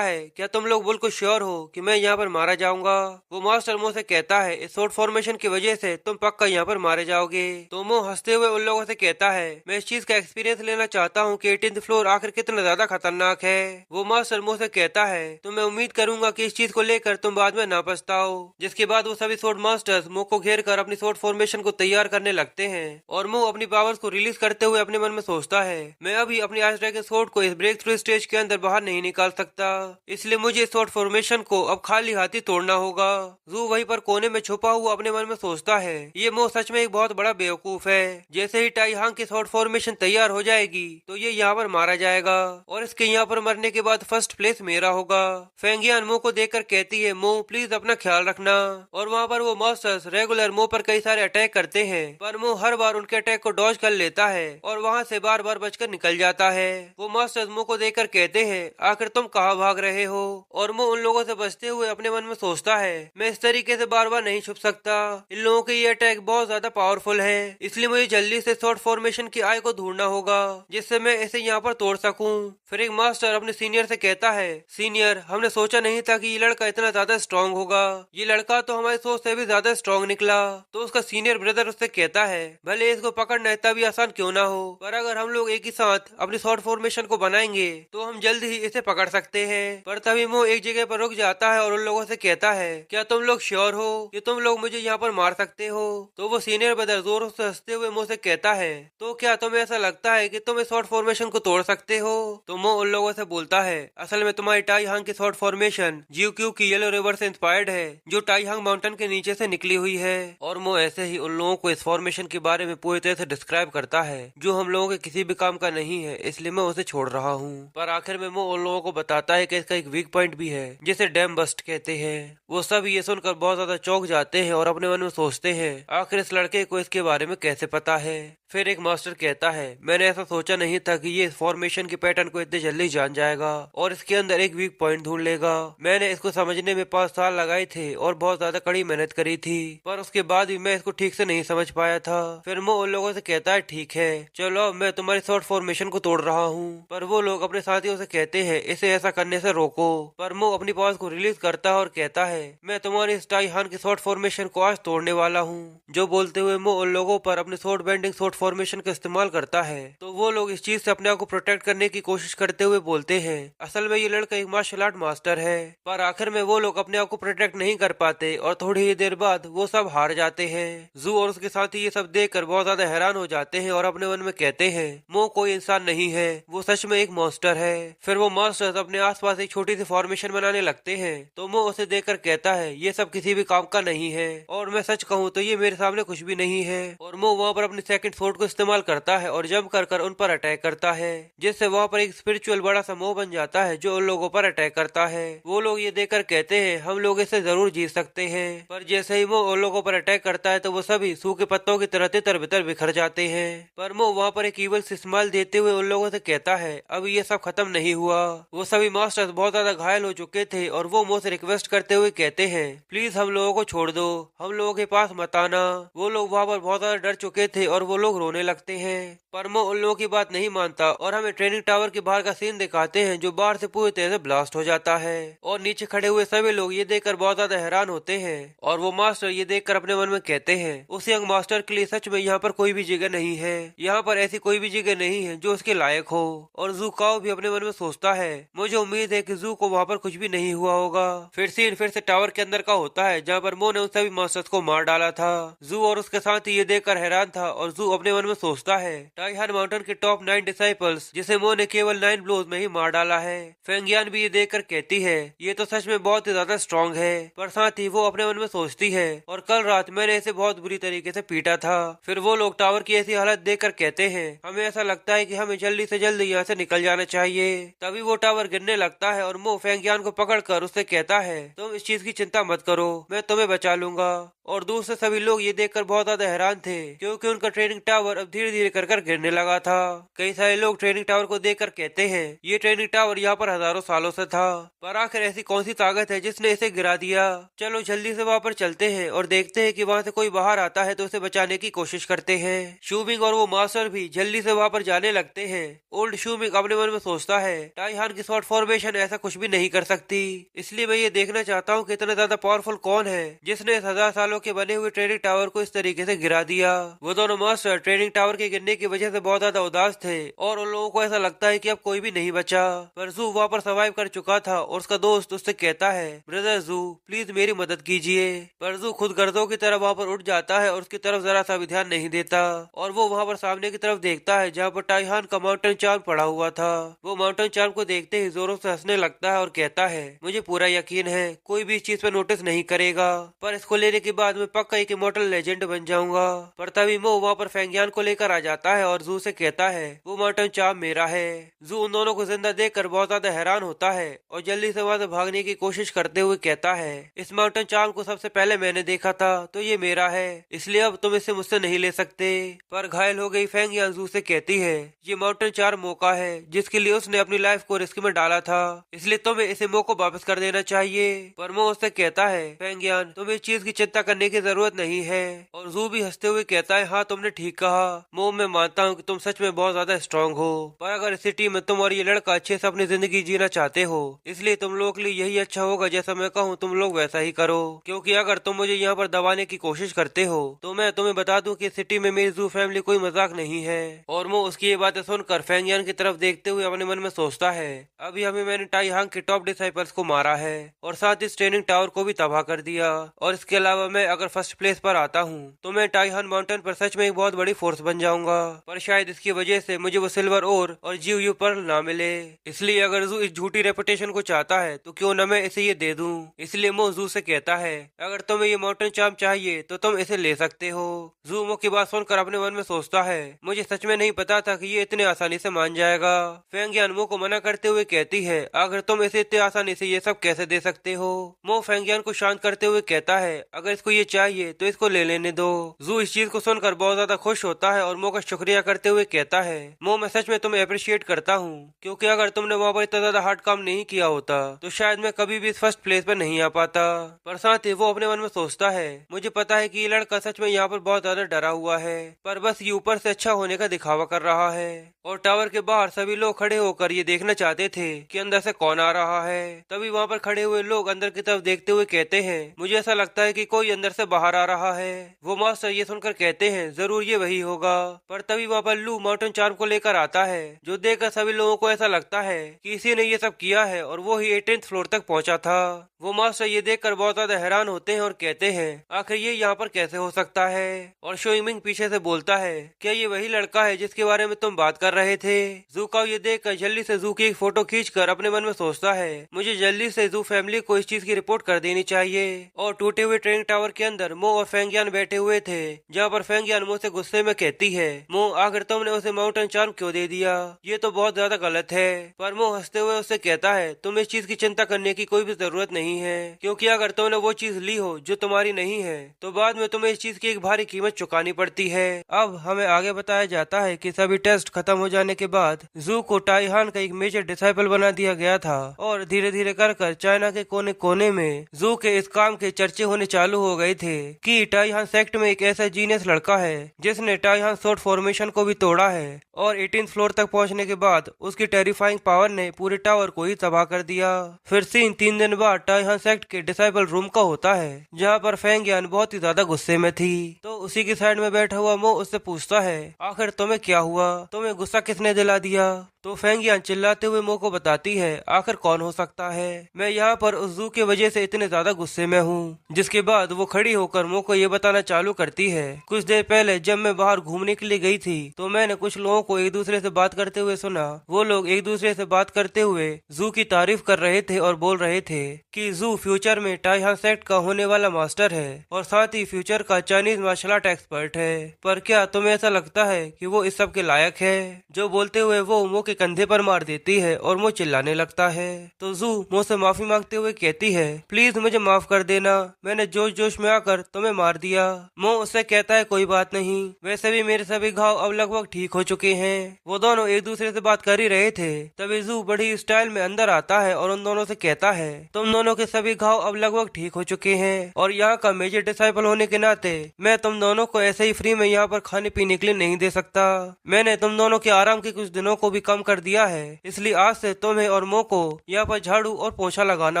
है क्या तुम लोग बिल्कुल श्योर हो कि मैं यहाँ पर मारा जाऊंगा? वो मास्टर मुंह से कहता है, इस शॉर्ट फॉर्मेशन की वजह से तुम पक्का यहाँ पर मारे जाओगे। तो वो हंसते हुए उन लोगों से कहता है, मैं इस चीज का एक्सपीरियंस लेना चाहता हूँ कि 18th फ्लोर आखिर कितना ज्यादा खतरनाक है। वो मास्टर मुंह से कहता है, तो मैं उम्मीद करूंगा कि इस चीज को लेकर तुम बाद में ना पछताओ। जिसके बाद वो सभी स्वॉर्ड मास्टर्स मुंह को घेर कर अपनी शॉर्ट फॉर्मेशन को तैयार करने लगते हैं और मुंह अपनी पावर्स को रिलीज करते हुए अपने मन में सोचता है, मैं अभी अपनी आइस ड्रैगन स्वॉर्ड को इस ब्रेक थ्रू स्टेज के अंदर बाहर नहीं निकाल सकता, इसलिए मुझे इस शॉर्ट फॉर्मेशन को अब खाली हाथी तोड़ना होगा। जू वहीं पर कोने में छुपा हुआ अपने मन में सोचता है, ये मो सच में एक बहुत बड़ा बेवकूफ है। जैसे ही टाई हांग की शॉर्ट फॉर्मेशन तैयार हो जाएगी तो ये यहाँ पर मारा जाएगा और इसके यहाँ पर मरने के बाद फर्स्ट प्लेस मेरा होगा। फेंगियान मो को देखकर कहती है, मो प्लीज अपना ख्याल रखना। और वहाँ पर वो मास्टर्स रेगुलर मो पर कई सारे अटैक करते हैं, पर मो हर बार उनके अटैक को डॉज कर लेता है और वहाँ से बार बार बचकर निकल जाता है। वो मास्टर्स मो को देखकर कहते हैं, आखिर तुम कहाँ भाग रहे हो? और मो उन लोगों से बचते हुए अपने मन में सोचता है, मैं इस तरीके से बार बार नहीं छुप सकता, इन लोगों के ये अटैक बहुत ज्यादा पावरफुल है, इसलिए मुझे जल्दी से शॉर्ट फॉर्मेशन की आय को ढूंढना होगा जिससे मैं इसे यहाँ पर तोड़ सकूं। फिर एक मास्टर अपने सीनियर से कहता है, सीनियर हमने सोचा नहीं था कि ये लड़का इतना ज्यादा स्ट्रांग होगा। ये लड़का तो हमारी सोच से भी ज्यादा स्ट्रांग निकला। तो उसका सीनियर ब्रदर उससे कहता है भले इसको पकड़ना इतना भी आसान क्यों ना हो, पर अगर हम लोग एक ही साथ अपनी शॉर्ट फॉर्मेशन को बनाएंगे तो हम जल्द ही इसे पकड़ सकते हैं। पर तभी मो एक जगह पर रुक जाता है और उन लोगों से कहता है क्या तुम लोग श्योर हो कि तुम लोग मुझे यहाँ पर मार सकते हो? तो वो सीनियर ब्रदर जोर से हंसते हुए मो से कहता है तो क्या तुम्हें ऐसा लगता है कि तुम इस शॉर्ट फॉर्मेशन को तोड़ सकते हो? तो मो उन लोगों से बोलता है असल में तुम्हारी टाई हांग की शॉर्ट फॉर्मेशन जीक्यू की येलो रिवर से इंस्पायर्ड है, जो टाई हांग माउंटेन के नीचे से निकली हुई है। और मो ऐसे ही उन लोगों को इस फॉर्मेशन के बारे में पूरी तरह से डिस्क्राइब करता है जो हम लोगों के किसी भी काम का नहीं है, इसलिए मैं उसे छोड़ रहा हूँ। पर आखिर में मो उन लोगों को बताता है कि इसका एक वीक पॉइंट भी है जिसे डैम बस्ट कहते हैं। वो सब ये सुनकर बहुत ज्यादा चौंक जाते हैं और अपने मन में सोचते हैं आखिर इस लड़के को इसके बारे में कैसे पता है। फिर एक मास्टर कहता है मैंने ऐसा सोचा नहीं था कि ये फॉर्मेशन के पैटर्न को इतने जल्दी जान जाएगा और इसके अंदर एक वीक पॉइंट ढूंढ लेगा। मैंने इसको समझने में 5 साल लगाए थे और बहुत ज्यादा कड़ी मेहनत करी थी, पर उसके बाद भी मैं इसको ठीक से नहीं समझ पाया था। फिर वो उन लोगों से कहता है ठीक है चलो अब मैं तुम्हारी शॉर्ट फॉर्मेशन को तोड़ रहा हूँ। पर वो लोग अपने साथियों से कहते हैं इसे ऐसा करने से रोको। पर वो अपनी पावर्स को रिलीज करता है और कहता है मैं तुम्हारी इस टाई हान की शॉर्ट फॉर्मेशन को आज तोड़ने वाला हूँ। जो बोलते हुए वो उन लोगों पर अपने शॉर्ट बेंडिंग शॉर्ट फॉर्मेशन का इस्तेमाल करता है। तो वो लोग इस चीज से अपने आप को प्रोटेक्ट करने की कोशिश करते हुए बोलते हैं असल में ये लड़का एक मार्शल आर्ट मास्टर है। पर आखिर में वो लोग अपने आप को प्रोटेक्ट नहीं कर पाते और थोड़ी ही देर बाद वो सब हार जाते हैं। जू और उसके साथी ये सब देखकर बहुत ज्यादा हैरान हो जाते हैं और अपने मन में कहते हैं मो कोई इंसान नहीं है, वो सच में एक मॉन्स्टर है। फिर वो मॉन्स्टर्स अपने आसपास एक छोटी सी फॉर्मेशन बनाने लगते हैं। तो मो उसे देखकर कहता है ये सब किसी भी काम का नहीं है और मैं सच कहूँ तो ये मेरे सामने कुछ भी नहीं है। और मो वहाँ पर अपनी सेकंड स्वॉर्ड को इस्तेमाल करता है और जंप कर उन पर अटैक करता है, जिससे वहाँ पर एक स्पिरिचुअल बड़ा समूह बन जाता है जो उन लोगों पर अटैक करता है। वो लोग ये देखकर कहते हैं हम लोग इसे जरूर जीत सकते हैं। पर जैसे ही वो उन लोगों पर अटैक करता है तो वो सभी सूखे पत्तों की तरह तितर बितर बिखर जाते हैं। पर वो वहाँ पर एक ईवल स्माइल देते हुए उन लोगों से कहता है अब ये सब खत्म नहीं हुआ। वो सभी मास्टर्स बहुत ज्यादा घायल हो चुके थे और वो मो से रिक्वेस्ट करते हुए कहते हैं प्लीज हम लोगों को छोड़ दो, हम लोगों के पास मत आना। वो लोग वहाँ पर बहुत ज्यादा डर चुके थे और वो लोग रोने लगते हैं। पर मो उन लोगों की बात नहीं मानता और हमें ट्रेनिंग टावर के बाहर का सीन दिखाते हैं जो बाहर से पूरी तरह से ब्लास्ट हो जाता है। और नीचे खड़े हुए सभी लोग ये देखकर बहुत ज्यादा हैरान होते हैं और वो मास्टर ये देखकर अपने मन में कहते हैं उस यंग मास्टर के लिए सच में यहाँ पर कोई भी जगह नहीं है, यहाँ पर ऐसी कोई भी जगह नहीं है जो उसके लायक हो। और जू काओ भी अपने मन में सोचता है मुझे उम्मीद है कि जू को वहाँ पर कुछ भी नहीं हुआ होगा। फिर सीन फिर से टावर के अंदर का होता है जहाँ पर मो ने उन सभी मास्टर्स को मार डाला था। जू और उसके साथ ये देखकर हैरान था और जू अपने मन में सोचता है टाइहान माउंटेन के टॉप 9 डिसाइपल्स जिसे मो ने केवल 9 ब्लोज में ही मार डाला है। फेंगियान भी ये देखकर कहती है ये तो सच में बहुत ही ज्यादा स्ट्रॉन्ग है। पर साथ ही वो अपने मन में सोचती है और कल रात मैंने इसे बहुत बुरी तरीके से पीटा था। फिर वो लोग टावर की ऐसी हालत देखकर कहते हैं हमें ऐसा लगता है कि हमें जल्दी से जल्दी यहाँ से निकल जाना चाहिए। तभी वो टावर गिरने लगता है और मो फेंगियान को पकड़कर उससे कहता है तुम इस चीज की चिंता मत करो, मैं तुम्हें बचा लूंगा। और दूर से सभी लोग ये देखकर बहुत ज्यादा हैरान थे क्योंकि उनका ट्रेनिंग टावर अब धीरे धीरे कर गिरने लगा था। कई सारे लोग ट्रेनिंग टावर को देखकर कहते हैं ये ट्रेनिंग टावर यहाँ पर हजारों सालों से था, पर आखिर ऐसी कौन सी ताकत है जिसने इसे गिरा दिया। चलो जल्दी से वहाँ पर चलते हैं और देखते हैं कि वहाँ से कोई बाहर आता है तो उसे बचाने की कोशिश करते हैं। शूमिंग और वो मास्टर भी जल्दी से वहाँ पर जाने लगते हैं। ओल्ड शूमिंग अपने मन में सोचता है टाइहान की शॉर्ट फॉर्मेशन ऐसा कुछ भी नहीं कर सकती, इसलिए मैं ये देखना चाहता हूँ कि इतना ज्यादा पावरफुल कौन है जिसने इस 1000 सालों के बने हुए ट्रेनिंग टावर को इस तरीके से गिरा दिया। वो दोनों मास्टर ट्रेनिंग टावर के गिरने की वजह से बहुत ज्यादा उदास थे और उन लोगों को ऐसा लगता है कि अब कोई भी नहीं बचा। पर जू वहाँ पर सर्वाइव कर चुका था और उसका दोस्त उससे कहता है ब्रदर जू प्लीज मेरी मदद कीजिए। पर जू खुद गर्दों की तरह वहाँ पर उठ जाता है और उसकी तरफ जरा सा भी ध्यान नहीं देता और वो वहाँ पर सामने की तरफ देखता है जहाँ पर टाइहान का माउंटेन चार्म पड़ा हुआ था। वो माउंटेन चार्म को देखते ही जोरों से हंसने लगता है और कहता है मुझे पूरा यकीन है कोई भी इस चीज पे नोटिस नहीं करेगा, पर इसको लेने के बाद मैं पक्का एक इमॉर्टल लेजेंड बन जाऊंगा। पर तभी मो वहाँ पर फेंगियान को लेकर आ जाता है और जू से कहता है वो माउंटेन चार्म मेरा है। जू उन दोनों को जिंदा देखकर बहुत ज्यादा हैरान होता है और जल्दी से वहाँ से भागने की कोशिश करते हुए कहता है इस माउंटेन चार्म को सबसे पहले मैंने देखा था तो ये मेरा है, इसलिए अब तुम इसे मुझसे नहीं ले सकते। पर घायल हो गई फेंगियान जू से कहती है ये माउंटेन चार्म मौका है जिसके लिए उसने अपनी लाइफ को रिस्क में डाला था, इसलिए तुम्हें इसे मौका वापस कर देना चाहिए। पर मो उससे कहता है फेंगियान तुम्हें इस चीज की चिंता करने की जरूरत नहीं है। और जू भी हंसते हुए कहता है हाँ तुमने ठीक कहा मो, मैं मानता सकता हूँ कि तुम सच में बहुत ज्यादा स्ट्रांग हो, पर अगर इस सिटी में तुम और ये लड़का अच्छे से अपनी जिंदगी जीना चाहते हो, इसलिए तुम लोग के लिए यही अच्छा होगा जैसा मैं कहूँ तुम लोग वैसा ही करो। क्योंकि अगर तुम मुझे यहाँ पर दबाने की कोशिश करते हो तो मैं तुम्हें बता दूं कि सिटी में मेरी जू फैमिली कोई मजाक नहीं है। और वो उसकी ये बातें सुनकर फेंगियान की तरफ देखते हुए अपने मन में सोचता है, अभी अभी मैंने टाई हांग के टॉप डिसाइपल्स को मारा है और साथ इस ट्रेनिंग टावर को भी तबाह कर दिया, और इसके अलावा मैं अगर फर्स्ट प्लेस पर आता हूँ तो मैं टाईहान माउंटेन पर सच में एक बहुत बड़ी फोर्स बन जाऊंगा। पर शायद इसकी वजह से मुझे वो सिल्वर और जीव यू पर्ल ना मिले, इसलिए अगर जू इस झूठी रेपुटेशन को चाहता है तो क्यों न मैं इसे ये दे दूं। इसलिए मो जू से कहता है, अगर तुम्हें ये माउंटेन चार्म चाहिए तो तुम इसे ले सकते हो। जू मो की बात सुनकर अपने मन में सोचता है, मुझे सच में नहीं पता था कि ये इतने आसानी से मान जाएगा। फेंगियान मो को मना करते हुए कहती है, अगर तुम इसे इतने आसानी से ये सब कैसे दे सकते हो। मो फेंगियान को शांत करते हुए कहता है, अगर इसको ये चाहिए तो इसको ले लेने दो। जू इस चीज को सुनकर बहुत ज्यादा खुश होता है और मो का शुक्रिया करते हुए कहता है, मो मैं सच में तुम्हें अप्रिशिएट करता हूँ, क्योंकि अगर तुमने वहाँ पर इतना ज्यादा हार्ड काम नहीं किया होता तो शायद मैं कभी भी इस फर्स्ट प्लेस पर नहीं आ पाता। पर साथ ही वो अपने मन में सोचता है, मुझे पता है कि ये लड़का सच में यहाँ पर बहुत ज्यादा डरा हुआ है, पर बस ये ऊपर से अच्छा होने का दिखावा कर रहा है। और टावर के बाहर सभी लोग खड़े होकर ये देखना चाहते थे कि अंदर से कौन आ रहा है। तभी वहाँ पर खड़े हुए लोग अंदर की तरफ देखते हुए कहते हैं, मुझे ऐसा लगता है कि कोई अंदर से बाहर आ रहा है। वो मास्टर ये सुनकर कहते हैं, जरूर ये वही होगा। पर तभी वहाँ पर लू माउंटेन चार्म को लेकर आता है, जो देखकर सभी लोगों को ऐसा लगता है कि इसी ने ये सब किया है और वो ही 18th फ्लोर तक पहुंचा था। वो मास्टर ये देखकर बहुत ज्यादा हैरान होते हैं और कहते हैं, आखिर ये यहाँ पर कैसे हो सकता है। और शोइमिंग पीछे से बोलता है, क्या ये वही लड़का है जिसके बारे में तुम बात कर रहे थे। जूकाओ ये देखकर जल्दी से जू की एक फोटो खींचकर अपने मन में सोचता है, मुझे जल्दी से जू फैमिली को इस चीज की रिपोर्ट कर देनी चाहिए। और टूटे हुए ट्रेनिंग टावर के अंदर मो और फेंगियान बैठे हुए थे, जहाँ पर फेंगियान मो से गुस्से में कहती है, मो आखिर तुमने उसे माउंटेन चार्म क्यों दे दिया, ये तो बहुत ज्यादा गलत है। पर मो हंसते हुए उससे कहता है, तुम इस चीज की चिंता करने की कोई भी जरूरत नहीं है, क्योंकि अगर तुमने वो चीज ली हो जो तुम्हारी नहीं है तो बाद में तुम्हें इस चीज की एक भारी कीमत चुकानी पड़ती है। अब हमें आगे बताया जाता है कि सभी टेस्ट खत्म हो जाने के बाद जू को टाईहान का एक मेजर डिसाइपल बना दिया गया था, और धीरे धीरे कर चाइना के कोने कोने में जू के इस काम के चर्चे होने चालू हो गए थे कि टाईहान सेक्ट में एक ऐसा जीनियस लड़का है जिसने टाईहान सोर्ट फॉर्मेशन को भी तोड़ा है, और 18th फ्लोर तक पहुंचने के बाद उसकी टेरिफाइंग पावर ने पूरे टावर को ही तबाह कर दिया। फिर सीन 3 दिन बाद टाईहान सेक्ट के डिसाइपल रूम का होता है, जहाँ पर फेंगियान बहुत ही ज्यादा गुस्से में थी। तो उसी की साइड में बैठा हुआ मो उससे पूछता है, आखिर तुम्हें क्या हुआ, तुम्हें गुस्सा किसने दिला दिया। तो फेंगियान चिल्लाते हुए मो को बताती है, आखिर कौन हो सकता है, मैं यहाँ पर उस जू की वजह से इतने ज्यादा गुस्से में हूँ। जिसके बाद वो खड़ी होकर मो को ये बताना चालू करती है, कुछ देर पहले जब मैं बाहर घूमने के लिए गई थी तो मैंने कुछ लोगों को एक दूसरे से बात करते हुए सुना। वो लोग एक दूसरे से बात करते हुए जू की तारीफ कर रहे थे और बोल रहे थे कि जू फ्यूचर में टाईहान सेक्ट का होने वाला मास्टर है और साथ ही फ्यूचर का चाइनीज मार्शल आर्ट एक्सपर्ट है। पर क्या तुम्हें ऐसा लगता है कि वो इस सब के लायक है। जो बोलते हुए वो मो के कंधे पर मार देती है और वो चिल्लाने लगता है। तो जू मो से माफी मांगते हुए कहती है, प्लीज मुझे माफ कर देना, मैंने जोश जोश में आकर तुम्हें मार दिया। मो उससे कहता है, कोई बात नहीं, वैसे भी मेरे सभी घाव अब लगभग ठीक हो चुके हैं। वो दोनों एक दूसरे से बात कर ही रहे थे, तभी जू बड़ी स्टाइल में अंदर आता है और उन दोनों से कहता है, तुम दोनों के सभी घाव अब लगभग ठीक हो चुके हैं और यहाँ का मेजर डिसाइपल होने के नाते मैं तुम दोनों को ऐसे ही फ्री में यहाँ पर खाने पीने के लिए नहीं दे सकता। मैंने तुम दोनों के आराम के कुछ दिनों को भी कम कर दिया है, इसलिए आज से तुम्हें और मो को यहाँ पर झाड़ू और पोछा लगाना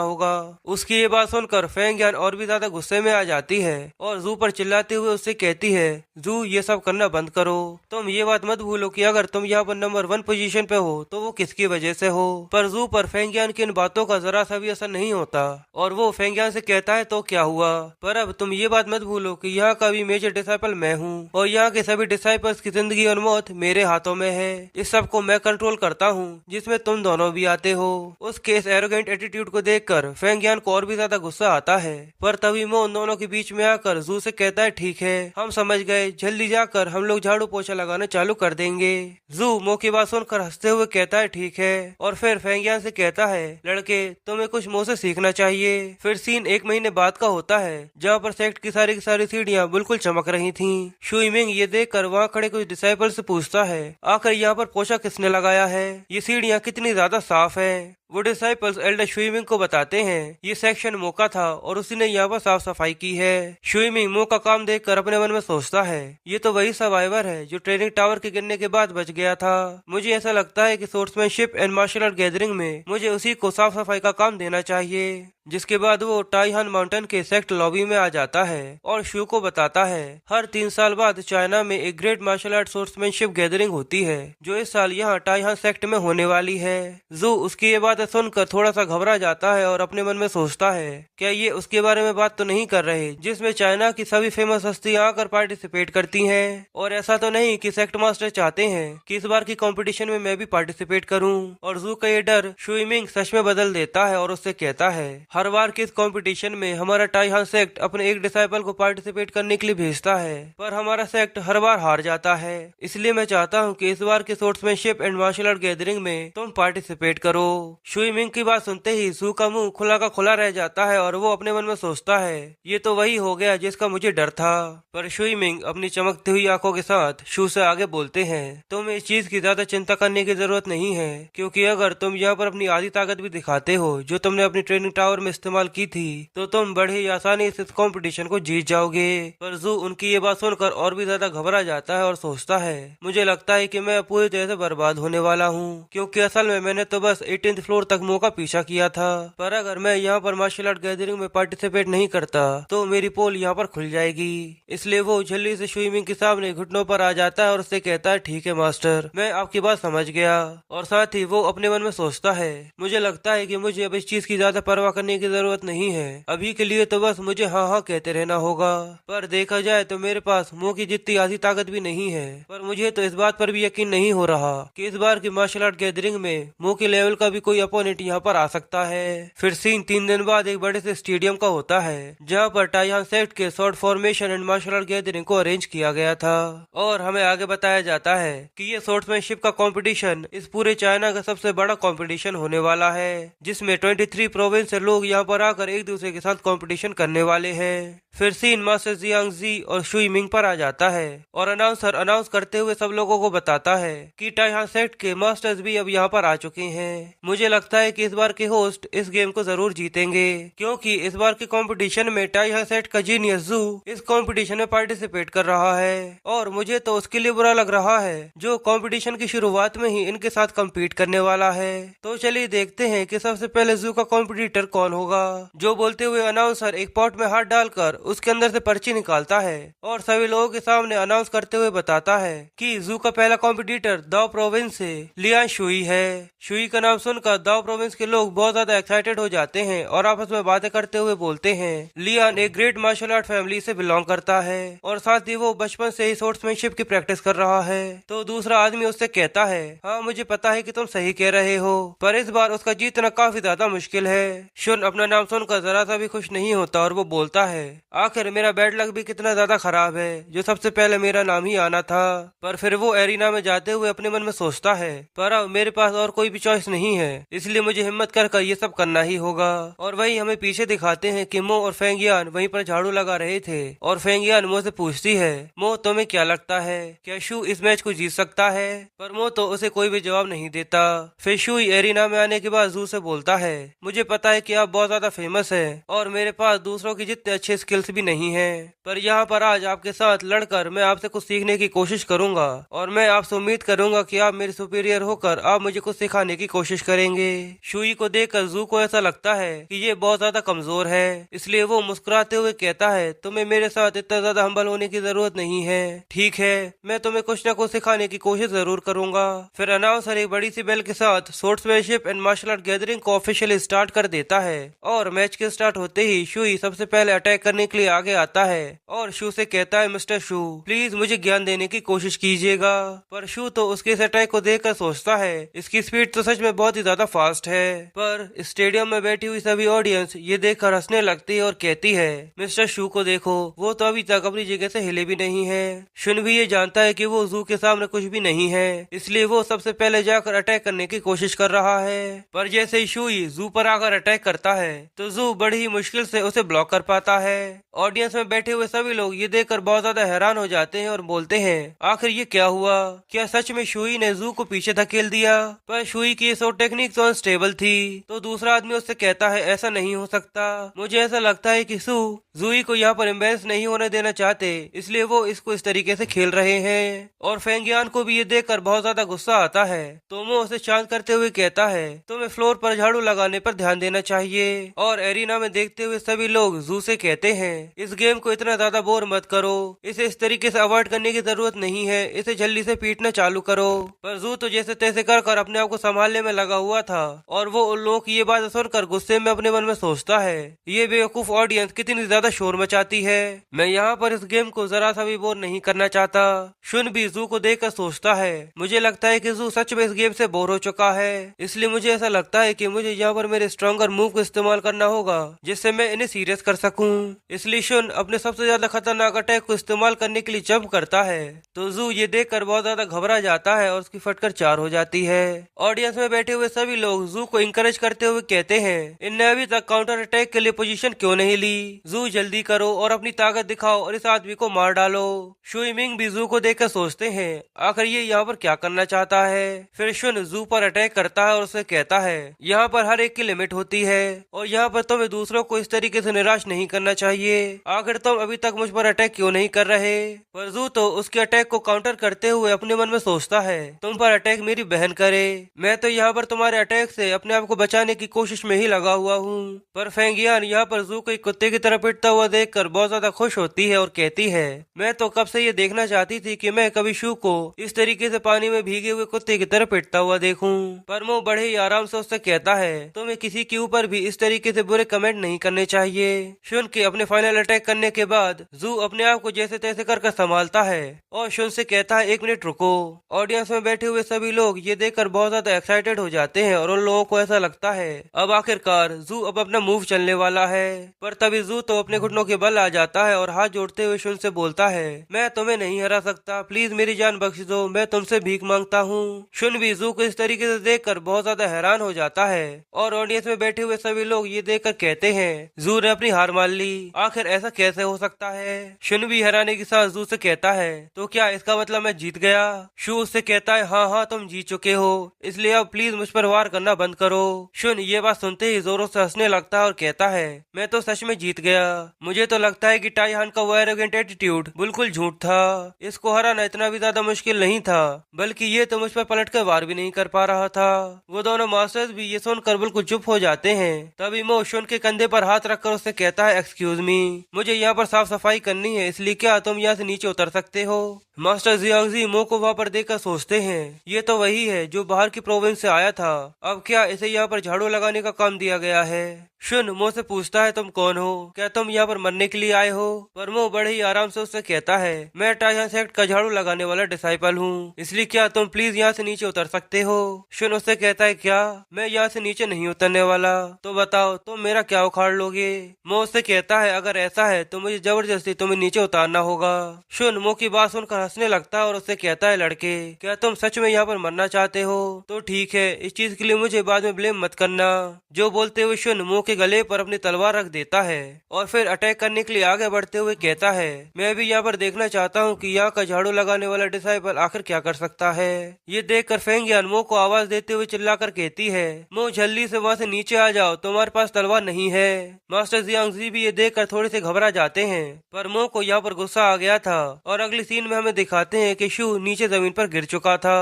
होगा। उसकी ये बात सुनकर फेंगियान और भी ज्यादा गुस्से में आ जाती है और जू पर चिल्लाते हुए उससे कहती है, जू ये सब करना बंद करो, तुम ये बात मत भूलो कि अगर तुम यहाँ पर नंबर 1 पोजीशन पे हो तो वो किसकी वजह से हो। पर जू पर फेंगियान की इन बातों का जरा सा भी असर नहीं होता और वो फेंगियान से कहता है, तो क्या हुआ, पर अब तुम ये बात मत भूलो कि यहाँ का भी मेजर डिसाइपल मैं हूँ और यहाँ के सभी डिसाइपल्स की जिंदगी और मौत मेरे हाथों में है। इस सब को मैं कंट्रोल करता हूँ, जिसमें तुम दोनों भी आते हो। उसके इस एरोगेंट एटीट्यूड को देखकर फेंगियान को और भी ज्यादा गुस्सा आता है। पर तभी वो उन दोनों के बीच में आकर जू से कहता है, ठीक है हम समझ गए, जल्दी जाकर हम लोग झाड़ू पोछा लगाना चालू कर देंगे। जू मो की बात सुनकर हंसते हुए कहता है, ठीक है, और फिर फेंगियान से कहता है, लड़के तुम्हें कुछ मुझसे सीखना चाहिए। फिर सीन 1 महीने बाद का होता है, जहाँ पर सेक्ट की सारी सीढ़ियाँ बिल्कुल चमक रही थी। शुइमिंग ये देखकर वहाँ खड़े कुछ डिसाइपल से पूछता है, आखिर यहाँ पर पोछा किसने लगाया है, ये सीढ़ियाँ कितनी ज्यादा साफ है। वो डिसाइपल्स एल्डर शुइमिंग को बताते हैं ये सेक्शन मो का था और उसी ने यहाँ पर साफ सफाई की है। शुइमिंग मो का काम देखकर अपने मन में सोचता है ये तो वही सर्वाइवर है जो ट्रेनिंग टावर के गिरने के बाद बच गया था। मुझे ऐसा लगता है कि sportsmanship and martial art gathering में मुझे उसी को साफ सफाई का काम देना चाहिए। जिसके बाद वो टाइहान माउंटेन के सेक्ट लॉबी में आ जाता है और शू को बताता है हर 3 साल बाद चाइना में एक great martial art sportsmanship gathering होती है जो इस साल यहाँ टाइहान सेक्ट में होने वाली है। जू उसकी ये बात सुनकर थोड़ा सा घबरा जाता है और अपने मन में सोचता है क्या ये उसके बारे में बात तो नहीं कर रहे जिसमें चाइना की सभी फेमस हस्तियां आकर पार्टिसिपेट करती हैं। और ऐसा तो नहीं कि सेक्ट मास्टर चाहते हैं कि इस बार की कंपटीशन में मैं भी पार्टिसिपेट करूं। और जू का ये डर शुइमिंग सच में बदल देता है और उससे कहता है हर बार के इस कंपटीशन में हमारा टाइहान सेक्ट अपने एक डिसाइपल को पार्टिसिपेट करने के लिए भेजता है पर हमारा सेक्ट हर बार हार जाता है। इसलिए मैं चाहता हूँ कि इस बार के sportsmanship and martial art gathering में तुम पार्टिसिपेट करो। शुइमिंग की बात सुनते ही जू का मुंह खुला का खुला रह जाता है और वो अपने मन में सोचता है ये तो वही हो गया जिसका मुझे डर था। पर शुइमिंग अपनी चमकती हुई आंखों के साथ शू से आगे बोलते हैं तुम्हें इस चीज की ज्यादा चिंता करने की जरूरत नहीं है क्योंकि अगर तुम यहाँ पर अपनी आधी ताकत भी दिखाते हो जो तुमने अपनी ट्रेनिंग टावर में इस्तेमाल की थी तो तुम बड़े ही आसानी से इस कंपटीशन को जीत जाओगे। पर जू उनकी ये बात सुनकर और भी ज्यादा घबरा जाता है और सोचता है मुझे लगता है कि मैं पूरी तरह से बर्बाद होने वाला हूँ क्योंकि असल में मैंने तो बस 18th फ्लोर तक मो का पीछा किया था पर अगर मैं यहाँ पर मार्शल आर्ट गैदरिंग में पार्टिसिपेट नहीं करता तो मेरी पोल यहाँ पर खुल जाएगी। इसलिए वो जल्दी से शुइमिंग के सामने घुटनों पर आ जाता है और उससे कहता है ठीक है मास्टर मैं आपकी बात समझ गया। और साथ ही वो अपने मन में सोचता है मुझे लगता है कि मुझे अब इस चीज की ज्यादा परवाह करने की जरूरत नहीं है अभी के लिए तो बस मुझे हाँ हाँ कहते रहना होगा। पर देखा जाए तो मेरे पास मुंह की जितनी आधी ताकत भी नहीं है पर मुझे तो इस बात पर भी यकीन नहीं हो रहा कि इस बार की मार्शल आर्ट गैदरिंग में मुंह के लेवल का भी कोई अपोनेंट यहाँ पर आ सकता है। फिर सीन 3 दिन बाद एक बड़े से स्टेडियम का होता है जहाँ पर टाइहान सेक्ट के short formation and martial art gathering को अरेंज किया गया था। और हमें आगे बताया जाता है कि ये स्पोर्ट्समैनशिप का कंपटीशन इस पूरे चाइना का सबसे बड़ा कंपटीशन होने वाला है जिसमें 23 प्रोविंस से लोग यहाँ पर आकर एक दूसरे के साथ कंपटीशन करने वाले हैं। फिर सीन मास्टर जियांग जी और शुइमिंग पर आ जाता है और अनाउंसर अनाउंस करते हुए सब लोगों को बताता है कि टाइहान सेक्ट के मास्टर्स भी अब यहाँ पर आ चुके हैं। मुझे लगता है कि इस बार के होस्ट इस गेम को जरूर जीतेंगे क्योंकि इस बार के कंपटीशन में टाइहान सेक्ट का जीनियस जू इस कंपटीशन में पार्टिसिपेट कर रहा है और मुझे तो उसके लिए बुरा लग रहा है जो कंपटीशन की शुरुआत में ही इनके साथ कम्पीट करने वाला है। तो चलिए देखते हैं कि सबसे पहले जू का कॉम्पिटिटर कौन होगा। जो बोलते हुए अनाउंसर एक पॉट में हाथ डालकर उसके अंदर से पर्ची निकालता है और सभी लोगों के सामने अनाउंस करते हुए बताता है कि जू का पहला कॉम्पिटिटर दाओ प्रोविंस से लियान शुई है। शुई का नाम सुनकर दाओ प्रोविंस के लोग बहुत ज्यादा एक्साइटेड हो जाते हैं और आपस में बातें करते हुए बोलते हैं लियान एक ग्रेट मार्शल आर्ट फैमिली से बिलोंग करता है और साथ ही वो बचपन से ही स्पोर्ट्समैनशिप की प्रैक्टिस कर रहा है। तो दूसरा आदमी उससे कहता है हाँ मुझे पता है कि तुम सही कह रहे हो पर इस बार उसका जीतना काफी ज्यादा मुश्किल है। शुन अपना नाम सुनकर जरा सा भी खुश नहीं होता और वो बोलता है आखिर मेरा बैड लक भी कितना ज्यादा खराब है जो सबसे पहले मेरा नाम ही आना था। पर फिर वो एरिना में जाते हुए अपने मन में सोचता है पर अब मेरे पास और कोई भी चॉइस नहीं है इसलिए मुझे हिम्मत कर ये सब करना ही होगा। और वही हमें पीछे दिखाते हैं कि मो और फेंगियान वहीं पर झाड़ू लगा रहे थे और फेंगियान मो से पूछती है मो तुम्हें क्या लगता है क्या शू इस मैच को जीत सकता है। पर मो तो उसे कोई भी जवाब नहीं देता। फिर शू एरिना में आने के बाद जू से बोलता है मुझे पता है कि आप बहुत ज्यादा फेमस है और मेरे पास दूसरों की जितने अच्छे स्किल्स भी नहीं है पर यहाँ पर आज आपके साथ लड़कर मैं आपसे कुछ सीखने की कोशिश करूंगा और मैं आपसे उम्मीद करूंगा कि आप मेरे सुपीरियर होकर आप मुझे कुछ सिखाने की कोशिश करेंगे। शुई को देखकर जू को ऐसा लगता है कि ये बहुत ज्यादा कमजोर है इसलिए वो मुस्कुराते हुए कहता है तुम्हें मेरे साथ इतना ज्यादा हम्बल होने की जरूरत नहीं है ठीक है मैं तुम्हें कुछ न कुछ सिखाने की कोशिश जरूर करूंगा। फिर अनाउंसर एक बड़ी सी बेल के साथ sportsmanship and martial art gathering को ऑफिशियली स्टार्ट कर देता है और मैच के स्टार्ट होते ही शुई सबसे पहले अटैक करने के लिए आगे आता है और शू से कहता है मिस्टर शू प्लीज मुझे ज्ञान देने की कोशिश कीजिएगा। पर शू तो उसके इस अटैक को देखकर सोचता है इसकी स्पीड तो सच में बहुत ही ज्यादा फास्ट है। पर स्टेडियम में बैठी हुई सभी ऑडियंस ये देखकर हंसने लगती है और कहती है मिस्टर शू को देखो वो तो अभी तक अपनी जगह से हिले भी नहीं है। शुन भी ये जानता है कि वो जू के सामने कुछ भी नहीं है इसलिए वो सबसे पहले जाकर अटैक करने की कोशिश कर रहा है। पर जैसे ही शुई जू पर आकर अटैक करता है तो जू बड़ी ही मुश्किल से उसे ब्लॉक कर पाता है। ऑडियंस में बैठे हुए सभी लोग ये देखकर बहुत ज्यादा हैरान हो जाते हैं और बोलते हैं आखिर ये क्या हुआ क्या सच में शुई ने जू को पीछे धकेल दिया। पर शुई की ये शॉट टेक्निक तो अनस्टेबल थी। तो दूसरा आदमी उससे कहता है ऐसा नहीं हो सकता, मुझे ऐसा लगता है कि सू जूही को यहाँ पर एम्बेरस नहीं होने देना चाहते, इसलिए वो इसको इस तरीके से खेल रहे हैं। और फेंगियान को भी ये देखकर बहुत ज्यादा गुस्सा आता है। तो वो उसे शांत करते हुए कहता है तुम्हें फ्लोर पर झाड़ू लगाने पर ध्यान देना चाहिए। और एरिना में देखते हुए सभी लोग जू से कहते हैं इस गेम को इतना ज्यादा बोर मत करो, इसे इस तरीके से अवॉइड करने की जरूरत नहीं है, इसे जल्दी से पीटना चालू करो। पर जू तो जैसे तैसे कर अपने आप को संभालने में लगा हुआ था। और वो उन लोगों की ये बात सुनकर गुस्से में अपने मन में सोचता है ये बेवकूफ ऑडियंस कितनी ज्यादा शोर मचाती है, मैं यहाँ पर इस गेम को जरा सा भी बोर नहीं करना चाहता। शुन भी जू को देखकर सोचता है मुझे लगता है कि जू सच में इस गेम से बोर हो चुका है, इसलिए मुझे ऐसा लगता है कि मुझे यहाँ पर मेरे स्ट्रॉन्गर मूव को इस्तेमाल करना होगा जिससे मैं इन्हें सीरियस कर सकूं। इसलिए शुन अपने सबसे ज्यादा खतरनाक अटैक को इस्तेमाल करने के लिए जंप करता है। तो जू ये देखकर बहुत ज्यादा घबरा जाता है और उसकी फटकर 4 हो जाती है। ऑडियंस में बैठे हुए सभी लोग जू को इंकरेज करते हुए कहते हैं इनने अभी तक काउंटर अटैक के लिए पोजीशन क्यों नहीं ली, जू जल्दी करो और अपनी ताकत दिखाओ और इस आदमी को मार डालो। शुई मिंग भी जू को देखकर सोचते हैं आखिर ये यहाँ पर क्या करना चाहता है। फिर शुन जू पर अटैक करता है और उसे कहता है यहाँ पर हर एक की लिमिट होती है और यहाँ पर तुम्हें दूसरों को इस तरीके से निराश नहीं करना चाहिए, आखिर तुम अभी तक मुझ पर अटैक क्यों नहीं कर रहे। पर जू तो उसके अटैक को काउंटर करते हुए अपने मन में सोचता है तुम पर अटैक मेरी बहन करे, मैं तो यहाँ पर तुम्हारे अटैक से अपने आप को बचाने की कोशिश में ही लगा हुआ हूँ। पर फेंगियान यहाँ पर जू को एक कुत्ते की तरह पिटता हुआ देखकर बहुत ज्यादा खुश होती है और कहती है मैं तो कब से ये देखना चाहती थी कि मैं कभी शू को इस तरीके से पानी में भीगे हुए कुत्ते की तरह पिटता हुआ देखूं। पर वो बड़े ही आराम से उससे कहता है तुम्हें किसी के ऊपर भी इस तरीके से बुरे कमेंट नहीं करने चाहिए। शुन के अपने फाइनल अटैक करने के बाद जू अपने आप को जैसे तैसे कर संभालता है और शुन से कहता है 1 मिनट रुको। ऑडियंस में बैठे हुए सभी लोग ये देखकर बहुत ज्यादा एक्साइटेड हो जाते हैं और उन लोगों को ऐसा लगता है अब आखिरकार जू अब अपना मूव चलने वाला है। पर तभी जू तो अपने घुटनों के बल आ जाता है और हाथ जोड़ते हुए शुन से बोलता है मैं तुम्हें नहीं हरा सकता, प्लीज मेरी जान बख्श दो, मैं तुमसे भीख मांगता हूँ। शुन भी जू को इस तरीके से देखकर बहुत ज्यादा हैरान हो जाता है और ऑडियंस में बैठे हुए सभी लोग ये देखकर कहते हैं जू ने अपनी हार मान ली, आखिर ऐसा कैसे हो सकता है। शुन भी हैरानी के साथ जू से कहता है तो क्या इसका मतलब मैं जीत गया। शू उससे कहता है हाँ हाँ तुम जीत चुके हो, इसलिए अब प्लीज मुझ पर वार करना बंद करो। शुन ये बात सुनते ही जोरों से हंसने लगता है और कहता है मैं तो सच में जीत गया, मुझे तो लगता है कि टाई हान का वो एरोगेंट एटीट्यूड बिल्कुल झूठ था, इसको हराना इतना भी ज्यादा मुश्किल नहीं था, बल्कि ये तो मुझ पर पलट कर वार भी नहीं कर पा रहा था। वो दोनों मास्टर्स भी ये सुनकर बिल्कुल चुप हो जाते हैं। तभी मो शुन के कंधे पर हाथ रखकर उससे कहता है एक्सक्यूज मी, मुझे यहाँ पर साफ सफाई करनी है, इसलिए क्या तुम यहाँ से नीचे उतर सकते हो। मास्टर जियांगजी मो को वहाँ पर देखकर सोचते हैं ये तो वही है जो बाहर की प्रोविंस से आया था, अब क्या इसे यहाँ पर झाड़ू लगाने का काम दिया गया है। शुन मो से पूछता है तुम कौन हो, क्या तुम यहाँ पर मरने के लिए आए हो। पर मो बड़े ही आराम से उससे कहता है मैं टाइहान सेक्ट का झाड़ू लगाने वाला डिसाइपल हूँ, इसलिए क्या तुम प्लीज यहाँ से नीचे उतर सकते हो। शुन उससे कहता है क्या मैं यहाँ से नीचे नहीं उतरने वाला, तो बताओ तुम मेरा क्या उखाड़ लोगे। मो उससे कहता है अगर ऐसा है तो मुझे जबरदस्ती तुम्हें नीचे उतारना होगा। शुन मो की बात सुनकर हंसने लगता है और उससे कहता है लड़के क्या तुम सच में यहाँ पर मरना चाहते हो, तो ठीक है, इस चीज के लिए मुझे बाद में ब्लेम मत करना। जो बोलते हुए शुन मो के गले पर अपनी तलवार रख देता है और फिर अटैक करने के लिए आगे बढ़ते हुए कहता है मैं भी यहाँ पर देखना चाहता हूँ कि यहाँ का झाड़ू लगाने वाला डिसाइपल आखिर क्या कर सकता है। ये देखकर फेंगियान मो को आवाज देते हुए चिल्लाकर कहती है मो जल्दी से वहाँ से नीचे आ जाओ, तुम्हारे पास तलवार नहीं है। मास्टर जियांगजी भी ये देखकर थोड़े से घबरा जाते हैं, पर मो को यहाँ पर गुस्सा आ गया था और अगली सीन में हमें दिखाते हैं कि शू नीचे जमीन पर गिर चुका था।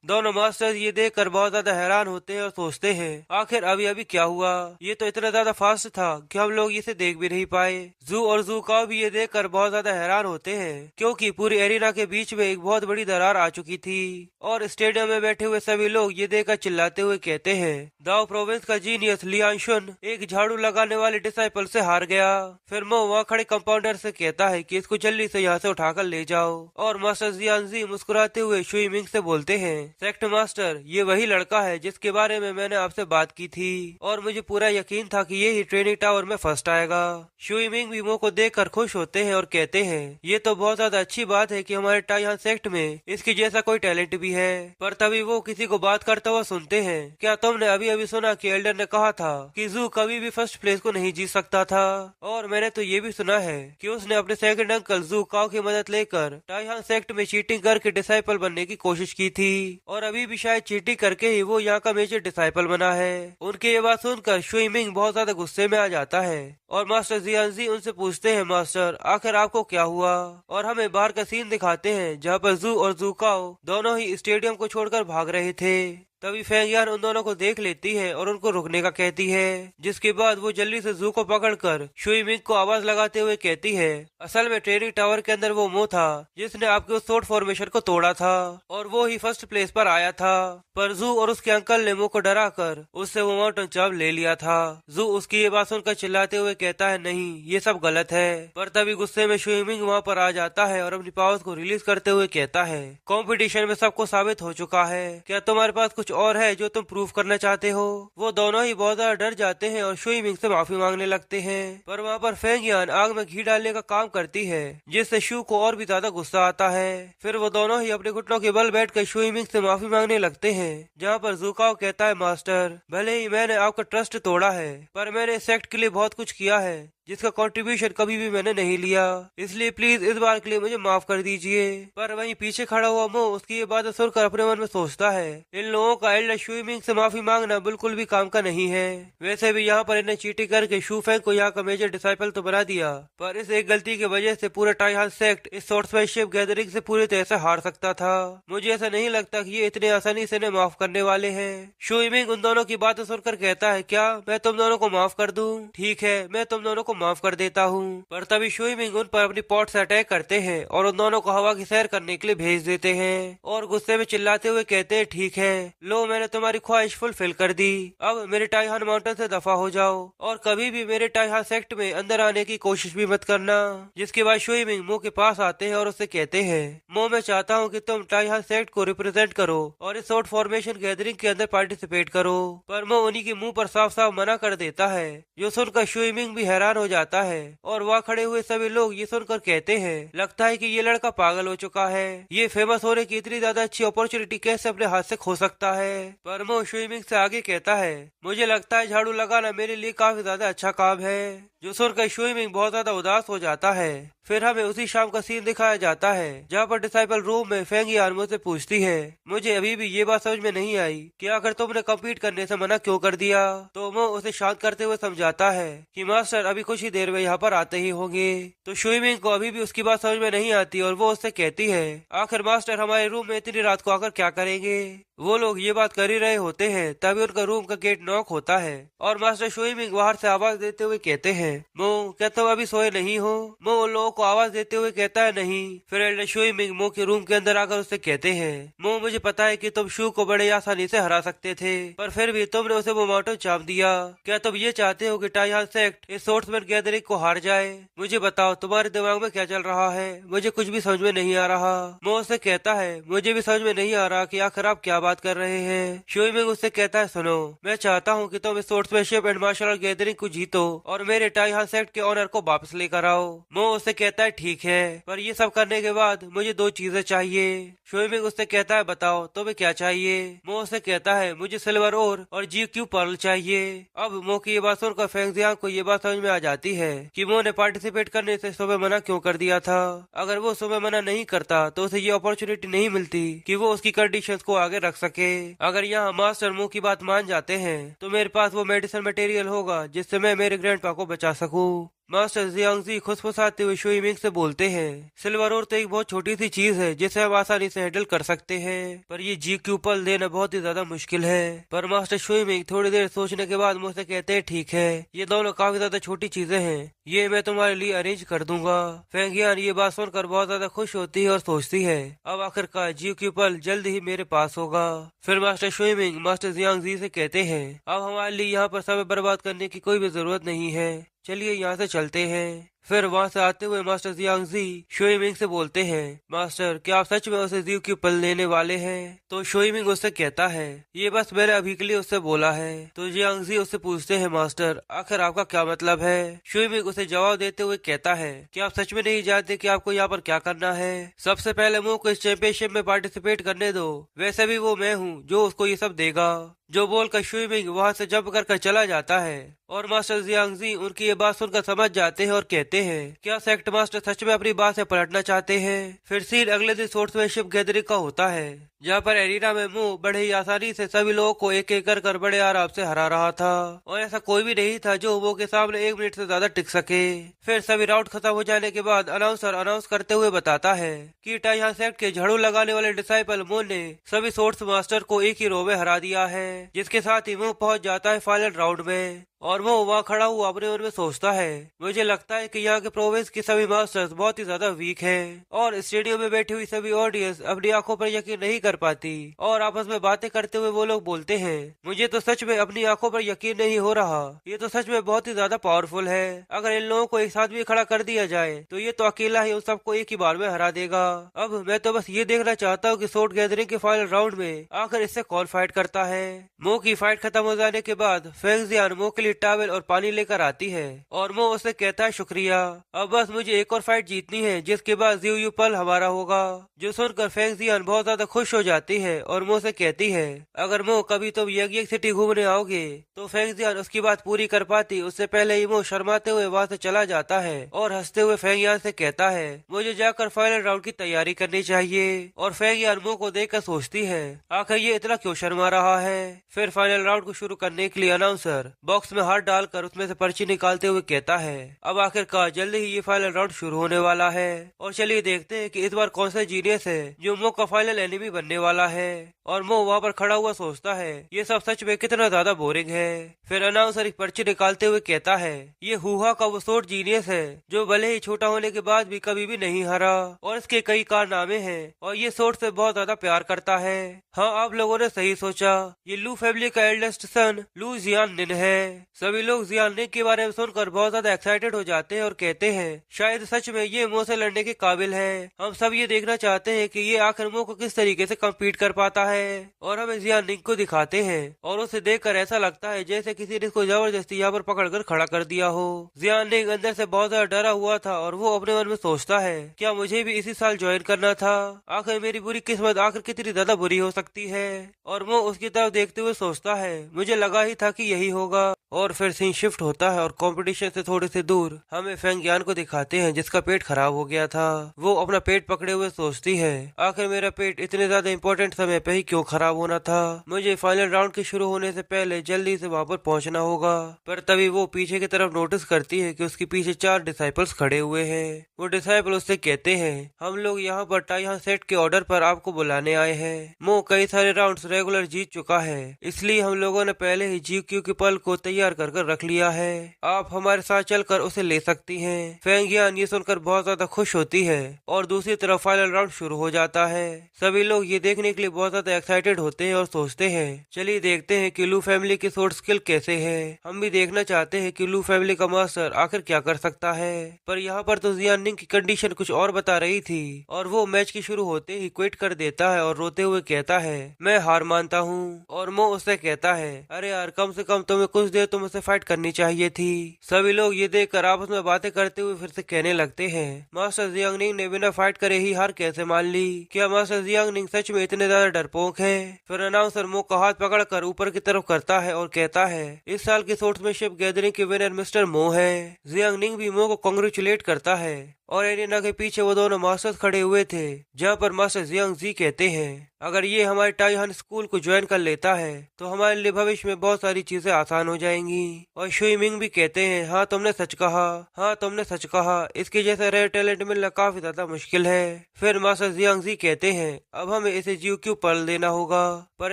दोनों मास्टर्स ये देखकर बहुत ज्यादा हैरान होते हैं और सोचते हैं आखिर अभी अभी क्या हुआ, ये तो इतना ज्यादा फास्ट था कि हम लोग इसे देख भी नहीं पाए। जू और जू का भी ये देखकर बहुत ज्यादा हैरान होते हैं क्योंकि पूरी एरिना के बीच में एक बहुत बड़ी दरार आ चुकी थी और स्टेडियम में बैठे हुए सभी लोग ये देखकर चिल्लाते हुए कहते हैं दाओ प्रोविंस का जीनियस लियान शुन एक झाड़ू लगाने वाले डिसाइपल से हार गया। फिर मो वहाँ खड़े कंपाउंडर से कहता है कि इसको जल्दी से यहाँ से उठाकर ले जाओ और मास्टर जियांगजी मुस्कुराते हुए शुई मिंग से बोलते हैं सेक्ट मास्टर ये वही लड़का है जिसके बारे में मैंने आपसे बात की थी और मुझे पूरा यकीन था कि ये ही ट्रेनिंग टावर में फर्स्ट आएगा। शुई मिंग भी मो को देखकर खुश होते हैं और कहते हैं ये तो बहुत ज्यादा अच्छी बात है कि हमारे टाइहान सेक्ट में इसके जैसा कोई टैलेंट भी है। पर तभी वो किसी को बात करता हुआ सुनते हैं क्या तुमने अभी अभी सुना कि एल्डर ने कहा था कि जू कभी भी फर्स्ट प्लेस को नहीं जीत सकता था, और मैंने तो ये भी सुना है कि उसने अपने सेकंड अंकल जू काओ की मदद लेकर टाइहान सेक्ट में चीटिंग करके डिसाइपल बनने की कोशिश की थी और अभी भी शायद चीटिंग करके ही वो यहाँ का मेजर डिसाइपल बना है। उनकी ये बात सुनकर शुई मिंग बहुत ज्यादा गुस्से में आ जाता है और मास्टर जियांजी उनसे पूछते हैं, मास्टर आखिर आपको क्या हुआ? और हमें बाहर का सीन दिखाते हैं जहाँ पर जू और जूकाओ दोनों ही स्टेडियम को छोड़कर भाग रहे थे। तभी फेंग यान उन दोनों को देख लेती है और उनको रुकने का कहती है, जिसके बाद वो जल्दी से जू को पकड़कर शुई मिंग को आवाज लगाते हुए कहती है, असल में ट्रेनिंग टावर के अंदर वो मो था जिसने आपके उस शॉर्ट फॉर्मेशन को तोड़ा था और वो ही फर्स्ट प्लेस पर आया था। पर जू और उसके अंकल ने मो को डरा कर उससे वो माउंटेन चाप ले लिया था। जू उसकी ये बात सुनकर चिल्लाते हुए कहता है, नहीं ये सब गलत है। पर तभी गुस्से में शुई मिंग वहाँ पर आ जाता है और अपनी पावर्स को रिलीज करते हुए कहता है, कंपटीशन में सबको साबित हो चुका है, क्या तुम्हारे पास कुछ और है जो तुम प्रूव करना चाहते हो? वो दोनों ही बहुत ज्यादा डर जाते हैं और शुई मिंग से माफी मांगने लगते हैं। पर वहाँ पर फेंग यान आग में घी डालने का काम करती है जिससे शू को और भी ज्यादा गुस्सा आता है। फिर वो दोनों ही अपने घुटनों के बल बैठकर शुई मिंग से माफी मांगने लगते हैं, जहाँ पर जूकाओ कहता है, मास्टर भले ही मैंने आपका ट्रस्ट तोड़ा है पर मैंने इस सेक्ट के लिए बहुत कुछ किया है जिसका कंट्रीब्यूशन कभी भी मैंने नहीं लिया, इसलिए प्लीज इस बार के लिए मुझे माफ कर दीजिए। पर वहीं पीछे खड़ा हुआ मो उसकी ये बात सुनकर अपने मन में सोचता है, इन लोगों का एल्डर शुई मिंग से माफी मांगना बिल्कुल भी काम का नहीं है। वैसे भी यहाँ पर इन्हें चीटिंग करके शू फेंग को यहाँ का मेजर डिसाइपल तो बना दिया, पर इस एक गलती की वजह से पूरा टाइहान सेक्ट इस स्वॉर्ड्समैनशिप गैदरिंग से पूरी तरह से हार सकता था। मुझे ऐसा नहीं लगता कि ये इतने आसानी से इन्हें माफ करने वाले हैं। शुई मिंग उन दोनों की बातें सुनकर कहता है, क्या मैं तुम दोनों को माफ कर दूं? ठीक है, मैं तुम दोनों को माफ कर देता हूँ। पर तभी शुई मिंग उन पर अपनी पॉट से अटैक करते हैं और उन दोनों को हवा की सैर करने के लिए भेज देते हैं और गुस्से में चिल्लाते हुए कहते हैं, ठीक है, लो मैंने तुम्हारी ख्वाहिश फुलफिल कर दी, अब मेरे टाइहान माउंटेन से दफा हो जाओ और कभी भी मेरे टाइहान सेक्ट में अंदर आने की कोशिश भी मत करना। जिसके बाद शुई मिंग मो के पास आते हैं और उससे कहते हैं, मो मैं चाहता हूँ कि तुम टाइहान सेक्ट को रिप्रेजेंट करो और इस शॉर्ट फॉर्मेशन गैदरिंग के अंदर पार्टिसिपेट करो। पर मो उन्हीं के मुंह पर साफ साफ मना कर देता है, जो सुनकर शुई मिंग भी हैरान हो जाता है और वहाँ खड़े हुए सभी लोग ये सुनकर कहते हैं, लगता है कि ये लड़का पागल हो चुका है, ये फेमस होने की इतनी ज्यादा अच्छी अपॉर्चुनिटी कैसे अपने हाथ से खो सकता है। पर मो शुई मिंग से आगे कहता है, मुझे लगता है झाड़ू लगाना मेरे लिए काफी ज्यादा अच्छा काम है। जो सुनकर शुई मिंग बहुत ज्यादा उदास हो जाता है। फिर हमें उसी शाम का सीन दिखाया जाता है जहाँ पर डिसाइपल रूम में फेंग यान मुझसे पूछती है, मुझे अभी भी ये बात समझ में नहीं आई कि आखिर तुमने कम्पीट करने से मना क्यों कर दिया। तो वो उसे शांत करते हुए समझाता है कि मास्टर अभी कुछ ही देर में यहाँ पर आते ही होंगे। तो शुई मिंग को अभी भी उसकी बात समझ में नहीं आती और वो उससे कहती है, आखिर मास्टर हमारे रूम में इतनी रात को आकर क्या करेंगे? वो लोग ये बात कर ही रहे होते हैं तभी उनका रूम का गेट नॉक होता है और मास्टर शुई मिंग बाहर से आवाज देते हुए कहते हैं, मो क्या तुम अभी सोए नहीं हो? मो उन लोगों को आवाज देते हुए कहता है, नहीं। फिर एल्डर शुई मिंग मो के रूम के अंदर आकर उससे कहते हैं, मो मुझे पता है कि तुम शू को बड़े आसानी से हरा सकते थे पर फिर भी तुमने उसे वो माउंटेन चाप दिया। क्या तुम ये चाहते हो कि टाइहान सेक्ट इस स्वॉर्ड्समैन गैदरिंग को हार जाए? मुझे बताओ तुम्हारे दिमाग में क्या चल रहा है, मुझे कुछ भी समझ में नहीं आ रहा। मो उससे कहता है, मुझे भी समझ में नहीं आ रहा कि आखिर आप क्या बात कर रहे हैं। शुई मिंग उससे कहता है, सुनो मैं चाहता हूँ कि तुम इस स्वॉर्ड्समैनशिप एंड मार्शल आर्ट गैदरिंग को जीतो और मेरे टाइहान सेक्ट के ऑनर को वापस लेकर आओ। मो उससे कहता है, ठीक है, पर ये सब करने के बाद मुझे दो चीजें चाहिए। शुई मिंग उससे कहता है, बताओ तुम्हें क्या चाहिए? मो उससे कहता है, मुझे सिल्वर ओर और GQ पर्ल चाहिए। अब मो की ये बात सुनकर फेंग जियांग को ये बात समझ में आ जाती है कि मो ने पार्टिसिपेट करने से सुबह मना क्यों कर दिया था। अगर वो सुबह मना नहीं करता तो उसे ये अपॉर्चुनिटी नहीं मिलती कि वो उसकी कंडीशंस को आगे रख सके। अगर यहाँ मास्टर मो की बात मान जाते हैं तो मेरे पास वो मेडिसिन मटेरियल होगा जिससे मैं मेरे ग्रैंडपा को बचा सकूं। मास्टर जियांगजी खुसफुसाते हुए शुई मिंग से बोलते हैं, सिल्वर ओर तो एक बहुत छोटी सी चीज है जिसे हम आसानी से हैंडल कर सकते हैं, पर ये GQ पर्ल देना बहुत ही ज्यादा मुश्किल है। पर मास्टर शुई मिंग थोड़ी देर सोचने के बाद मुझसे कहते हैं, ठीक है, ये दोनों काफी ज्यादा छोटी चीजें हैं, ये मैं तुम्हारे लिए अरेंज कर दूंगा। फेंग यान ये बात सुनकर बहुत ज्यादा खुश होती है और सोचती है, अब आखिरकार GQ पर्ल जल्द ही मेरे पास होगा। फिर मास्टर शुई मिंग मास्टर जियांगजी से कहते हैं, अब हमारे लिए यहाँ पर समय बर्बाद करने की कोई भी जरूरत नहीं है, चलिए यहाँ से चलते हैं। फिर वहाँ से आते हुए मास्टर जियांगजी शुई मिंग से बोलते हैं, मास्टर क्या आप सच में उसे GQ पर्ल लेने वाले हैं? तो शुई मिंग उससे कहता है, ये बस मैंने अभी के लिए उससे बोला है। तो जियांगजी उससे पूछते हैं, मास्टर आखिर आपका क्या मतलब है? शुई मिंग उसे जवाब देते हुए कहता है कि आप सच में नहीं जानते कि आपको यहाँ पर क्या करना है। सबसे पहले मो को इस चैंपियनशिप में पार्टिसिपेट करने दो, वैसे भी वो मैं हूँ जो उसको ये सब देगा। जो बोलकर स्विमिंग वहां से जंप कर चला जाता है और मास्टर जियांगजी उनकी ये बात सुनकर समझ जाते हैं और कहते हैं, क्या सेक्ट मास्टर सच में अपनी बात से पलटना चाहते हैं। फिर सीन अगले दिन स्पोर्ट्समैनशिप गैदरिंग का होता है, जहाँ पर एरिना में मुंह बड़े ही आसानी से सभी लोगों को एक एक कर बड़े आराम से हरा रहा था और ऐसा कोई भी नहीं था जो वो के सामने 1 मिनट से ज्यादा टिक सके। फिर सभी राउंड खत्म हो जाने के बाद अनाउंसर अनाउंस करते हुए बताता है कि टाइहान सेक्ट के झाड़ू लगाने वाले डिसाइपल मो ने सभी स्पोर्ट्स मास्टर को एक ही रो में हरा दिया है, जिसके साथ ही वो पहुंच जाता है फाइनल राउंड में। और वो वहाँ खड़ा हुआ अपने मन में सोचता है, मुझे लगता है कि यहाँ के प्रोविंस की सभी मास्टर्स बहुत ही ज्यादा वीक हैं और स्टेडियम में बैठी हुई सभी ऑडियंस अपनी आंखों पर यकीन नहीं कर पाती और आपस में बातें करते हुए वो लोग बोलते हैं, मुझे तो सच में अपनी आंखों पर यकीन नहीं हो रहा, ये तो सच में बहुत ही ज्यादा पावरफुल है। अगर इन लोगों को एक साथ भी खड़ा कर दिया जाए तो ये तो अकेला ही उन सबको एक ही बार में हरा देगा। अब मैं तो बस ये देखना चाहता हूँ कि सोर्ड गैदरिंग के फाइनल राउंड में आखिर इससे कौन फाइट करता है। मो की फाइट खत्म हो जाने के बाद फेंग जियान मो के लिए टॉवेल और पानी लेकर आती है और मो उसे कहता है, शुक्रिया, अब बस मुझे एक और फाइट जीतनी है जिसके बाद जियो यू पल हमारा होगा। जो सुनकर फेंग जियान बहुत ज्यादा खुश हो जाती है और मो से कहती है, अगर मो कभी तुम यंग सिटी घूमने आओगे तो फेंग जियान उसकी बात पूरी कर पाती। उससे पहले ही मो शर्माते हुए वहाँ से चला जाता है और हंसते हुए फेंग यान से कहता है, मुझे जाकर फाइनल राउंड की तैयारी करनी चाहिए। और फेंग यान मो को देखकर सोचती है, आखिर ये इतना क्यों शर्मा रहा है। फिर फाइनल राउंड को शुरू करने के लिए अनाउंसर बॉक्स में हाथ डालकर उसमें से पर्ची निकालते हुए कहता है, अब आखिरकार जल्दी ही ये फाइनल राउंड शुरू होने वाला है और चलिए देखते हैं कि इस बार कौन सा जीनियस है जो मो का फाइनल एनिमी बनने वाला है। और मो वहाँ पर खड़ा हुआ सोचता है, ये सब सच में कितना ज्यादा बोरिंग है। फिर अनाउंसर एक पर्ची निकालते हुए कहता है, ये हुआ का वो सोर्ड जीनियस है जो भले ही छोटा होने के बाद भी कभी भी नहीं हारा और इसके कई कारनामे हैं और ये सोर्ड से बहुत ज्यादा प्यार करता है। हाँ, आप लोगों ने सही सोचा, ये लू फैमिली का एल्डेस्ट सन लू जियाननिन है। सभी लोग जियाननिन के बारे में सुनकर बहुत ज्यादा एक्साइटेड हो जाते हैं और कहते हैं, शायद सच में ये मो से लड़ने के काबिल है। हम सब ये देखना चाहते हैं कि ये आखिर मो को किस तरीके से कम्पीट कर पाता है। और हमें जियाननिन को दिखाते हैं और उसे देखकर ऐसा लगता है जैसे किसी ने इसको जबरदस्ती यहाँ पर पकड़कर खड़ा कर दिया हो। जियाननिन अंदर से बहुत ज्यादा डरा हुआ था और वो अपने मन में सोचता है, क्या मुझे भी इसी साल ज्वाइन करना था, आखिर मेरी बुरी किस्मत आखिर कितनी ज्यादा बुरी हो सकती है। और वो उसकी तरफ देखते हुए सोचता है, मुझे लगा ही था कि यही होगा। और फिर सीन शिफ्ट होता है और कंपटीशन से थोड़े से दूर हमें फेंग यान को दिखाते हैं जिसका पेट खराब हो गया था। वो अपना पेट पकड़े हुए सोचती है, आखिर मेरा पेट इतने ज्यादा इम्पोर्टेंट समय पे ही क्यों खराब होना था, मुझे फाइनल राउंड के शुरू होने से पहले जल्दी से वहाँ पर पहुँचना होगा। पर तभी वो पीछे की तरफ नोटिस करती है कि उसके पीछे 4 डिसाइपल्स खड़े हुए हैं। वो डिसाइपल उससे कहते हैं, हम लोग यहाँ पर टाइहान सेट के ऑर्डर पर आपको बुलाने आए हैं। मो कई सारे राउंड्स रेगुलर जीत चुका है, इसलिए हम लोगों ने पहले ही GQ के पल को तैयार कर रख लिया है, आप हमारे साथ चलकर उसे ले सकती हैं। फेंग यान ये सुनकर बहुत ज्यादा खुश होती है और दूसरी तरफ फाइनल राउंड शुरू हो जाता है। सभी लोग ये देखने के लिए बहुत ज्यादा एक्साइटेड होते हैं और सोचते हैं, चलिए देखते हैं कि लू फैमिली की सोर्ड स्किल कैसे है। हम भी देखना चाहते हैं कि लू फैमिली का मास्टर आखिर क्या कर सकता है। पर यहाँ पर तो जियाननिन की कंडीशन कुछ और बता रही थी और वो मैच के शुरू होते ही क्विट कर देता है और रोते हुए कहता है, मैं हार मानता हूँ। और मो उससे कहता है, अरे यार, कम से कम तुम्हें कुछ देर तुम उसे फाइट करनी चाहिए थी। सभी लोग ये देखकर आपस में बातें करते हुए फिर से कहने लगते हैं, मास्टर जियांगनिन ने बिना फाइट करे ही हार कैसे मान ली, क्या मास्टर जियांगनिन सच में इतने ज्यादा डरपोक है। फिर अनाउंसर मो का हाथ पकड़कर ऊपर की तरफ करता है और कहता है, इस साल की स्पोर्ट्समैनशिप गैदरिंग के विनर मिस्टर मो है। जियांगनिन भी मो को कांग्रेचुलेट करता है और एरिना के पीछे वो दोनों मास्टर्स खड़े हुए थे, जहाँ पर मास्टर जियांगजी कहते हैं, अगर ये हमारे टाइहान स्कूल को ज्वाइन कर लेता है तो हमारे लिए भविष्य में बहुत सारी चीजें आसान हो जाएंगी। और शुइमिंग भी कहते हैं, हाँ तुमने सच कहा, हाँ तुमने सच कहा, इसके जैसा रेयर टैलेंट मिलना काफी ज्यादा मुश्किल है। फिर मास्टर जियांगजी कहते हैं, अब हमें इसे GQ पल देना होगा। पर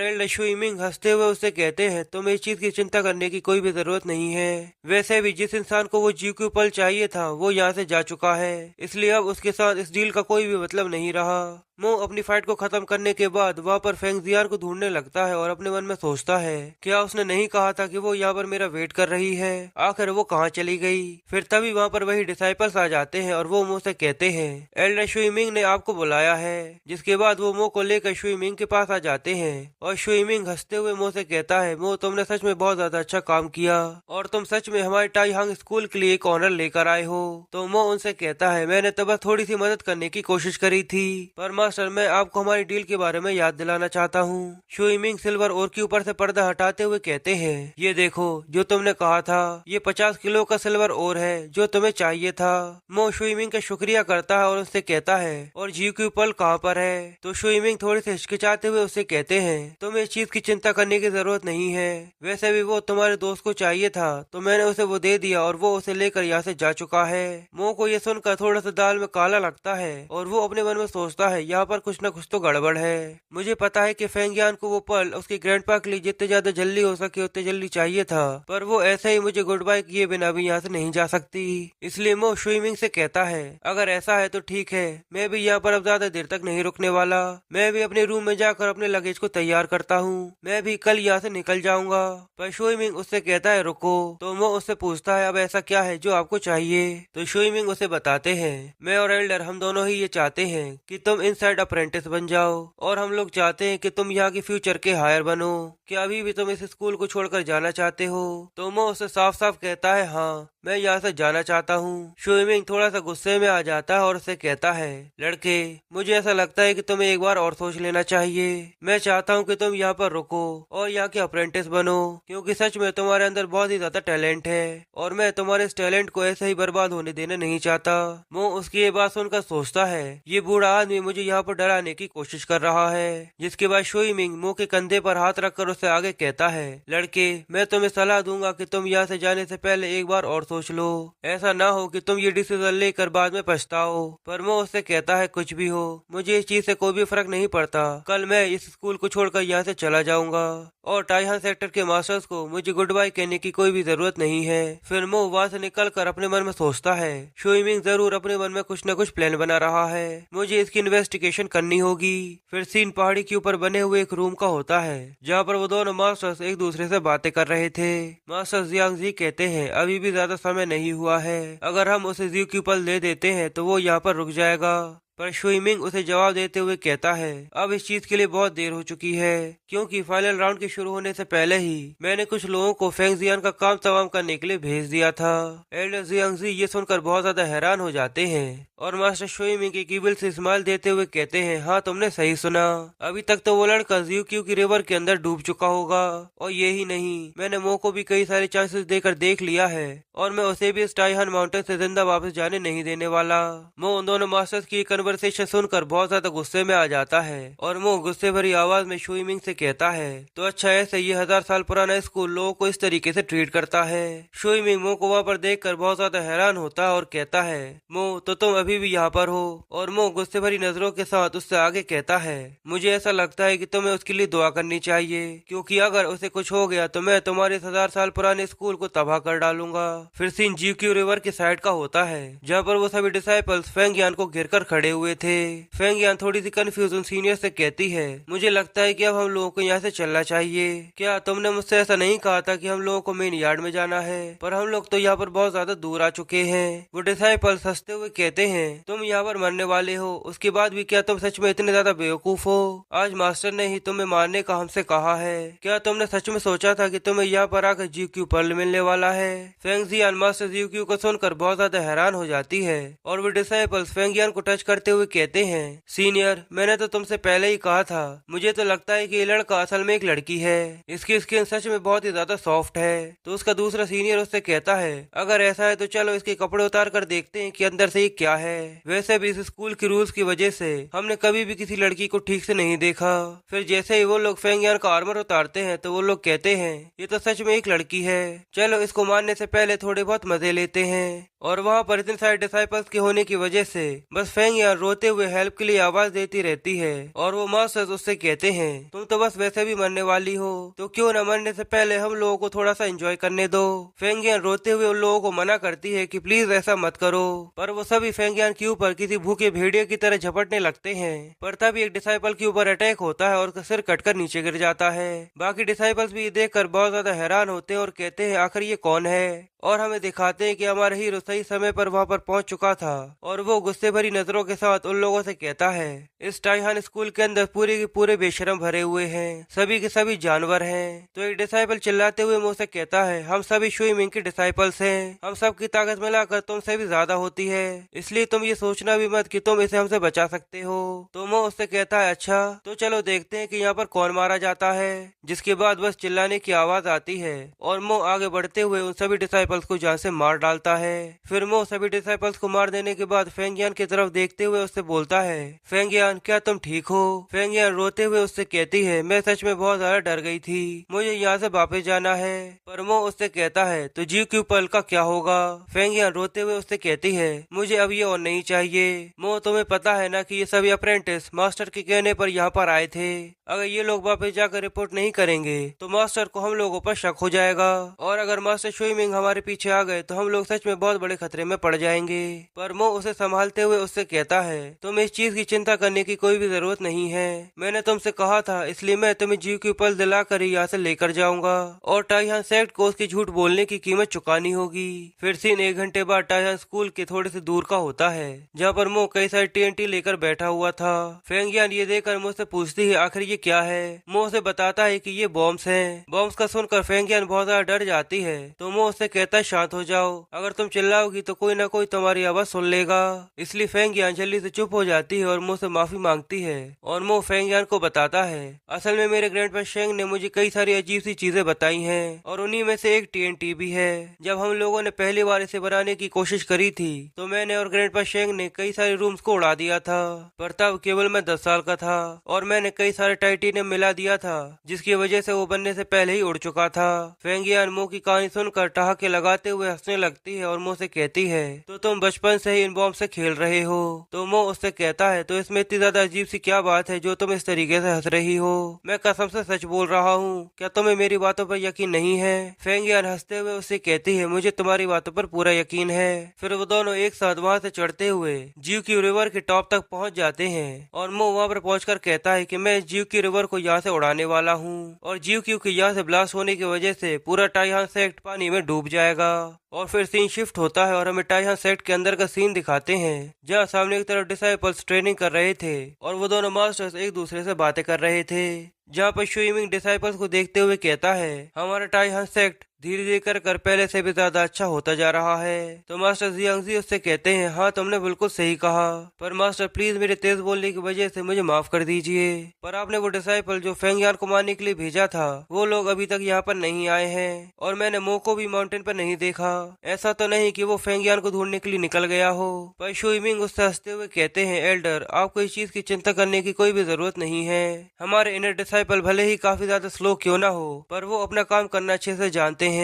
एल्डर शुइमिंग हंसते हुए उससे कहते हैं, तुम्हें इस चीज की चिंता करने की कोई भी जरूरत नहीं है, वैसे भी जिस इंसान को वो GQ पल चाहिए था वो यहाँ से जा चुका है, इसलिए अब उसके साथ इस डील का कोई भी मतलब नहीं रहा। मो अपनी फाइट को खत्म करने के बाद वहाँ पर फेंग जियान को ढूंढने लगता है और अपने मन में सोचता है, क्या उसने नहीं कहा था कि वो यहाँ पर मेरा वेट कर रही है, आखिर वो कहाँ चली गई। फिर तभी वहाँ पर वही डिसाइपल्स आ जाते हैं और वो मो से कहते हैं, एल्डर शुइमिंग ने आपको बुलाया है। जिसके बाद वो मो को लेकर शुइमिंग के पास आ जाते हैं और शुइमिंग हंसते हुए मो से कहता है, मो तुमने सच में बहुत ज्यादा अच्छा काम किया और तुम सच में हमारे टाइहांग स्कूल के लिए एक ऑनर लेकर आए हो। तो मो उनसे कहता है, मैंने तो बस थोड़ी सी मदद करने की कोशिश करी थी, पर मास्टर, मैं आपको हमारी डील के बारे में याद दिलाना चाहता हूँ। शुइमिंग सिल्वर ओर के ऊपर से पर्दा हटाते हुए कहते हैं, ये देखो, जो तुमने कहा था, ये 50 किलो का सिल्वर ओर है जो तुम्हें चाहिए था। मो शुइमिंग का शुक्रिया करता है और उससे कहता है, और जीक्यू पल कहाँ पर है? तो शुइमिंग थोड़ी सी हिचकिचाते हुए उससे कहते हैं, तुम्हें इस चीज की चिंता करने की जरूरत नहीं है। वैसे भी वो तुम्हारे दोस्त को चाहिए था तो मैंने उसे वो दे दिया और वो उसे लेकर यहाँ से जा चुका है। मो को ये सुनकर थोड़ा सा दाल में काला लगता है और वो अपने मन में सोचता है, यहाँ पर कुछ न कुछ तो गड़बड़ है। मुझे पता है कि फेंगियान को वो पल उसके ग्रैंडपा के लिए जितने ज्यादा जल्दी हो सके उतने जल्दी चाहिए था, पर वो ऐसे ही मुझे गुड बाय किए बिना भी यहाँ से नहीं जा सकती। इसलिए मो शुइमिंग से कहता है, अगर ऐसा है तो ठीक है, मैं भी यहाँ पर अब ज्यादा देर तक नहीं रुकने वाला। मैं भी अपने रूम में जाकर अपने लगेज को तैयार करता हूँ, मैं भी कल यहाँ से निकल जाऊंगा। पर शुइमिंग उससे कहता है, रुको। तो मो उससे पूछता है, अब ऐसा क्या है जो आपको चाहिए? तो शुइमिंग उसे बताते हैं, मैं और एल्डर हम दोनों ही ये चाहते हैं कि तुम इनसाइड अप्रेंटिस बन जाओ, और हम लोग चाहते हैं कि तुम यहाँ के फ्यूचर के हायर बनो। क्या अभी भी तुम इस स्कूल को छोड़कर जाना चाहते हो? तो मो उसे साफ साफ कहता है, हाँ, मैं यहाँ से जाना चाहता हूँ। शुइमिंग थोड़ा सा गुस्से में आ जाता है और उसे कहता है, लड़के, मुझे ऐसा लगता है कि तुम्हें एक बार और सोच लेना चाहिए। मैं चाहता हूँ कि तुम यहाँ पर रुको और यहाँ के अप्रेंटिस बनो, क्योंकि सच में तुम्हारे अंदर बहुत ही ज्यादा टैलेंट है और मैं तुम्हारे इस टैलेंट को ऐसे ही बर्बाद होने देना नहीं चाहता। मो उसकी ये बात सुनकर सोचता है, ये बूढ़ा आदमी मुझे यहाँ पर डराने की कोशिश कर रहा है। जिसके बाद शुइमिंग मो के कंधे पर हाथ रखकर उससे आगे कहता है, लड़के, मैं तुम्हें सलाह दूंगा कि तुम यहाँ से जाने से पहले एक बार और सोच लो। ऐसा ना हो कि तुम ये डिसीजन लेकर बाद में पछताओ। पर वो उससे कहता है, कुछ भी हो, मुझे इस चीज से कोई भी फर्क नहीं पड़ता। कल मैं इस स्कूल को छोड़कर यहाँ से चला जाऊंगा और टाइहान सेक्टर के मास्टर्स को मुझे गुड बाय कहने की कोई भी जरूरत नहीं है। फिर वो वहाँ से निकलकर अपने मन में सोचता है, शुइमिंग जरूर अपने मन में कुछ न कुछ प्लान बना रहा है, मुझे इसकी इन्वेस्टिगेशन करनी होगी। फिर सीन पहाड़ी के ऊपर बने हुए एक रूम का होता है, जहाँ पर वो दोनों मास्टर्स एक दूसरे से बातें कर रहे थे। मास्टर जियांग जी कहते हैं, अभी भी ज्यादा समय नहीं हुआ है, अगर हम उसे जी क्यू पल दे देते हैं तो वो यहाँ पर रुक जाएगा। पर शुइमिंग उसे जवाब देते हुए कहता है, अब इस चीज के लिए बहुत देर हो चुकी है, क्योंकि फाइनल राउंड के शुरू होने से पहले ही मैंने कुछ लोगों को फेंग जियान का काम तमाम करने के लिए भेज दिया था। एल्डर जियांग जी ये सुनकर बहुत ज्यादा हैरान हो जाते हैं और मास्टर शुइमिंग एक ईविल से स्माइल देते हुए कहते हैं, हाँ, तुमने सही सुना, अभी तक तो वो लड़का ज़्यूक्यू की रिवर के अंदर डूब चुका होगा। और यही नहीं, मैंने मो को भी कई सारे चांसेस देकर देख लिया है और मैं उसे भी इस टाइहान माउंटेन से जिंदा वापस जाने नहीं देने वाला। मो उन दोनों मास्टर्स की कन्वर्सेशन सुनकर बहुत ज्यादा गुस्से में आ जाता है और वो गुस्से भरी आवाज में शुइमिंग से कहता है, तो अच्छा, ऐसे ये 1000 साल पुराना स्कूल लोगों को इस तरीके से ट्रीट करता है। शुइमिंग मो को वहाँ पर देखकर बहुत ज्यादा हैरान होता है और कहता है, मो, तो तुम अभी भी यहाँ पर हो? और मो गुस्से भरी नजरों के साथ उससे आगे कहता है, मुझे ऐसा लगता है कि तुम्हें उसके लिए दुआ करनी चाहिए, क्योंकि अगर उसे कुछ हो गया तो मैं तुम्हारे 1000 साल पुराने स्कूल को तबाह कर डालूंगा। फिर सीन जीक्यू रिवर के साइड का होता है, जहाँ पर वो सभी डिसाइपल्स फेंगियान को घेर कर खड़े हुए थे। फेंगियान थोड़ी सी कंफ्यूजन सीनियर से कहती है, मुझे लगता है कि अब हम लोगों को यहाँ से चलना चाहिए। क्या तुमने मुझसे ऐसा नहीं कहा था कि हम लोगों को मेन यार्ड में जाना है? पर हम लोग तो यहाँ पर बहुत ज्यादा दूर आ चुके हैं। वो डिसाइपल्स हंसते हुए कहते हैं, तुम यहाँ पर मरने वाले हो, उसके बाद भी क्या तुम सच में इतने ज्यादा बेवकूफ हो? आज मास्टर ने ही तुम्हें मारने का हमसे कहा है। क्या तुमने सच में सोचा था कि तुम्हें यहाँ पर आकर जीक्यू पर्ल मिलने वाला है? फेंगजियान मास्टर जीक्यू को सुनकर बहुत ज्यादा हैरान हो जाती है और वो डिसाइपल्स फेंगियान को टच करते हुए कहते हैं, सीनियर, मैंने तो तुमसे पहले ही कहा था, मुझे तो लगता है कि ये लड़का असल में एक लड़की है, इसकी स्किन सच में बहुत ही ज्यादा सॉफ्ट है। तो उसका दूसरा सीनियर उससे कहता है, अगर ऐसा है तो चलो इसके कपड़े उतार कर देखते हैं कि अंदर से ये क्या है। वैसे भी इस स्कूल के रूल्स की वजह से हमने कभी भी किसी लड़की को ठीक से नहीं देखा। फिर जैसे ही वो लोग फेंगियान का आर्मर उतारते हैं तो वो लोग कहते हैं, ये तो सच में एक लड़की है, चलो इसको मारने से पहले थोड़े बहुत मजे लेते हैं। और वहाँ पर इतने सारे डिसाइपल्स के होने की वजह से बस फेंगियान रोते हुए हेल्प के लिए आवाज देती रहती है और वो मास्टर्स उससे कहते हैं, तुम तो बस वैसे भी मरने वाली हो, तो क्यों न मरने से पहले हम लोगों को थोड़ा सा एंजॉय करने दो। फेंगियान रोते हुए उन लोगों को मना करती है कि प्लीज ऐसा मत करो, पर वो सभी फेंगियान के ऊपर किसी भूखे भेड़िए की तरह झपटने लगते हैं। पर तभी एक डिसाइपल के ऊपर अटैक होता है और उसका सिर कटकर नीचे गिर जाता है। बाकी डिसाइपल्स भी देख कर बहुत ज्यादा हैरान होते हैं और कहते हैं, आखिर ये कौन है? और हमें दिखाते हैं कि हमारा हीरो सही समय पर वहाँ पर पहुँच चुका था और वो गुस्से भरी नजरों के साथ उन लोगों से कहता है, इस टाइहान स्कूल के अंदर पूरे के पूरे बेशरम भरे हुए हैं, सभी के सभी जानवर हैं। तो एक डिसाइपल चिल्लाते हुए मुझसे कहता है, हम सभी शुई मिंग के डिसाइपल्स हैं, हम सब की ताकत मिलाकर तुमसे भी ज्यादा होती है, इसलिए तुम ये सोचना भी मत कि तुम इसे हमसे बचा सकते हो। तो वो उससे कहता है, अच्छा तो चलो देखते हैं कि यहाँ पर कौन मारा जाता है। जिसके बाद बस चिल्लाने की आवाज आती है और मो आगे बढ़ते हुए उन सभी डिसाइपल्स को जान से मार डालता है। फिर मो सभी डिसाइपल्स को मार देने के बाद फेंगियान की तरफ देखते हुए उससे बोलता है, फेंगियान क्या तुम ठीक हो? फेंगियान रोते हुए उससे कहती है, मैं सच में बहुत ज्यादा डर गई थी, मुझे यहाँ से वापस जाना है। पर मो उससे कहता है, तो जी क्यू पल का क्या होगा? फेंगियान रोते हुए उससे कहती है, मुझे अब ये और नहीं चाहिए। मो तुम्हें पता है ना कि ये सभी अप्रेंटिस मास्टर के कहने पर यहाँ पर आए थे, अगर ये लोग वापस जाकर रिपोर्ट नहीं करेंगे तो मास्टर को हम लोगों पर शक हो जाएगा, और अगर मास्टर शुई मिंग हमारे पीछे आ गए तो हम लोग सच में बहुत बड़े खतरे में पड़ जाएंगे। पर मो उसे संभालते हुए उससे कहता है, तुम इस चीज की चिंता करने की कोई भी जरूरत नहीं है, मैंने तुमसे कहा था इसलिए मैं तुम्हें जी क्यू पल दिलाकर ही यहाँ से लेकर जाऊंगा, और टाइहान सेक्ट को उसकी झूठ बोलने की कीमत चुकानी होगी। फिर सीन 1 घंटे बाद टाइहान स्कूल के थोड़े से दूर का होता है, जहाँ पर मो कई सारे TNT लेकर बैठा हुआ था। फेंगियान ये देखकर मुझसे पूछती है, आखिर ये क्या है? मो उसे बताता है कि ये बॉम्ब्स हैं। बॉम्ब्स का सुनकर फेंगियान बहुत ज्यादा डर जाती है, तो मो उससे कहता है, शांत हो जाओ, अगर तुम चिल्लाओगी तो कोई ना कोई तुम्हारी आवाज सुन लेगा। इसलिए फेंगियान जल्दी से चुप हो जाती है और मो से माफी मांगती है, और मो फेंगियान को बताता है, असल में मेरे ग्रैंडपा शेंग ने मुझे कई सारी अजीब सी चीजें बताई हैं, और उन्हीं में से एक TNT भी है। जब हम लोगों ने पहली बार इसे बनाने की कोशिश करी थी तो मैंने और ग्रैंडपा शेंग ने कई सारे रूम्स को उड़ा दिया था, पर तब केवल मैं 10 साल का था, और मैंने कई सारे टाइटेनियम मिला दिया था, जिसकी वजह से वो बनने से पहले ही उड़ चुका था। फेंगियान मो की कहानी सुनकर ठहाके लगाते हुए हंसने लगती है और मो से कहती है, तो तुम बचपन से ही इन बॉम्ब से खेल रहे हो? तो मो उससे कहता है, तो इसमें इतनी ज्यादा अजीब सी क्या बात है जो तुम इस तरीके से हंस रही हो? मैं कसम से सच बोल रहा हूँ, क्या तुम्हें मेरी बातों पर यकीन नहीं है? फेंगियान हंसते हुए उससे कहती है, मुझे तुम्हारी बातों पर पूरा यकीन है। फिर वो दोनों एक साथ वहाँ से चढ़ते हुए जीव की रिवर के टॉप तक पहुँच जाते हैं, और मो वहाँ पर पहुंचकर कहता है कि मैं जीव की रिवर को यहाँ से उड़ाने वाला हूँ, और जीव क्यू के यहाँ से ब्लास्ट होने की वजह से पूरा टाइहान सेक्ट पानी में डूब जाएगा। और फिर सीन शिफ्ट होता है और हमें टाइहान सेक्ट के अंदर का सीन दिखाते हैं, जहाँ सामने की तरफ डिसाइपल्स ट्रेनिंग कर रहे थे और वो दोनों मास्टर्स एक दूसरे से बातें कर रहे थे। जहाँ पर शुई मिंग डिसाइपल्स को देखते हुए कहता है, हमारा टाइहान सेक्ट धीरे धीरे कर पहले से भी ज्यादा अच्छा होता जा रहा है। तो मास्टर जियांगजी उससे कहते हैं, हाँ तुमने बिल्कुल सही कहा, पर मास्टर प्लीज मेरे तेज बोलने की वजह से मुझे माफ कर दीजिए, पर आपने वो डिसाइपल जो फेंगियान को मारने के लिए भेजा था वो लोग अभी तक यहाँ पर नहीं आए हैं, और मैंने मो को भी माउंटेन पर नहीं देखा। ऐसा तो नहीं कि वो फेंगियान को ढूंढने के लिए निकल गया हो। पर शुई मिंग उससे हंसते हुए कहते हैं, एल्डर आपको इस चीज की चिंता करने की कोई भी जरूरत नहीं है, हमारे इनर डिसाइपल भले ही काफी ज्यादा स्लो क्यों ना हो, पर वो अपना काम करना अच्छे से जानते हैं,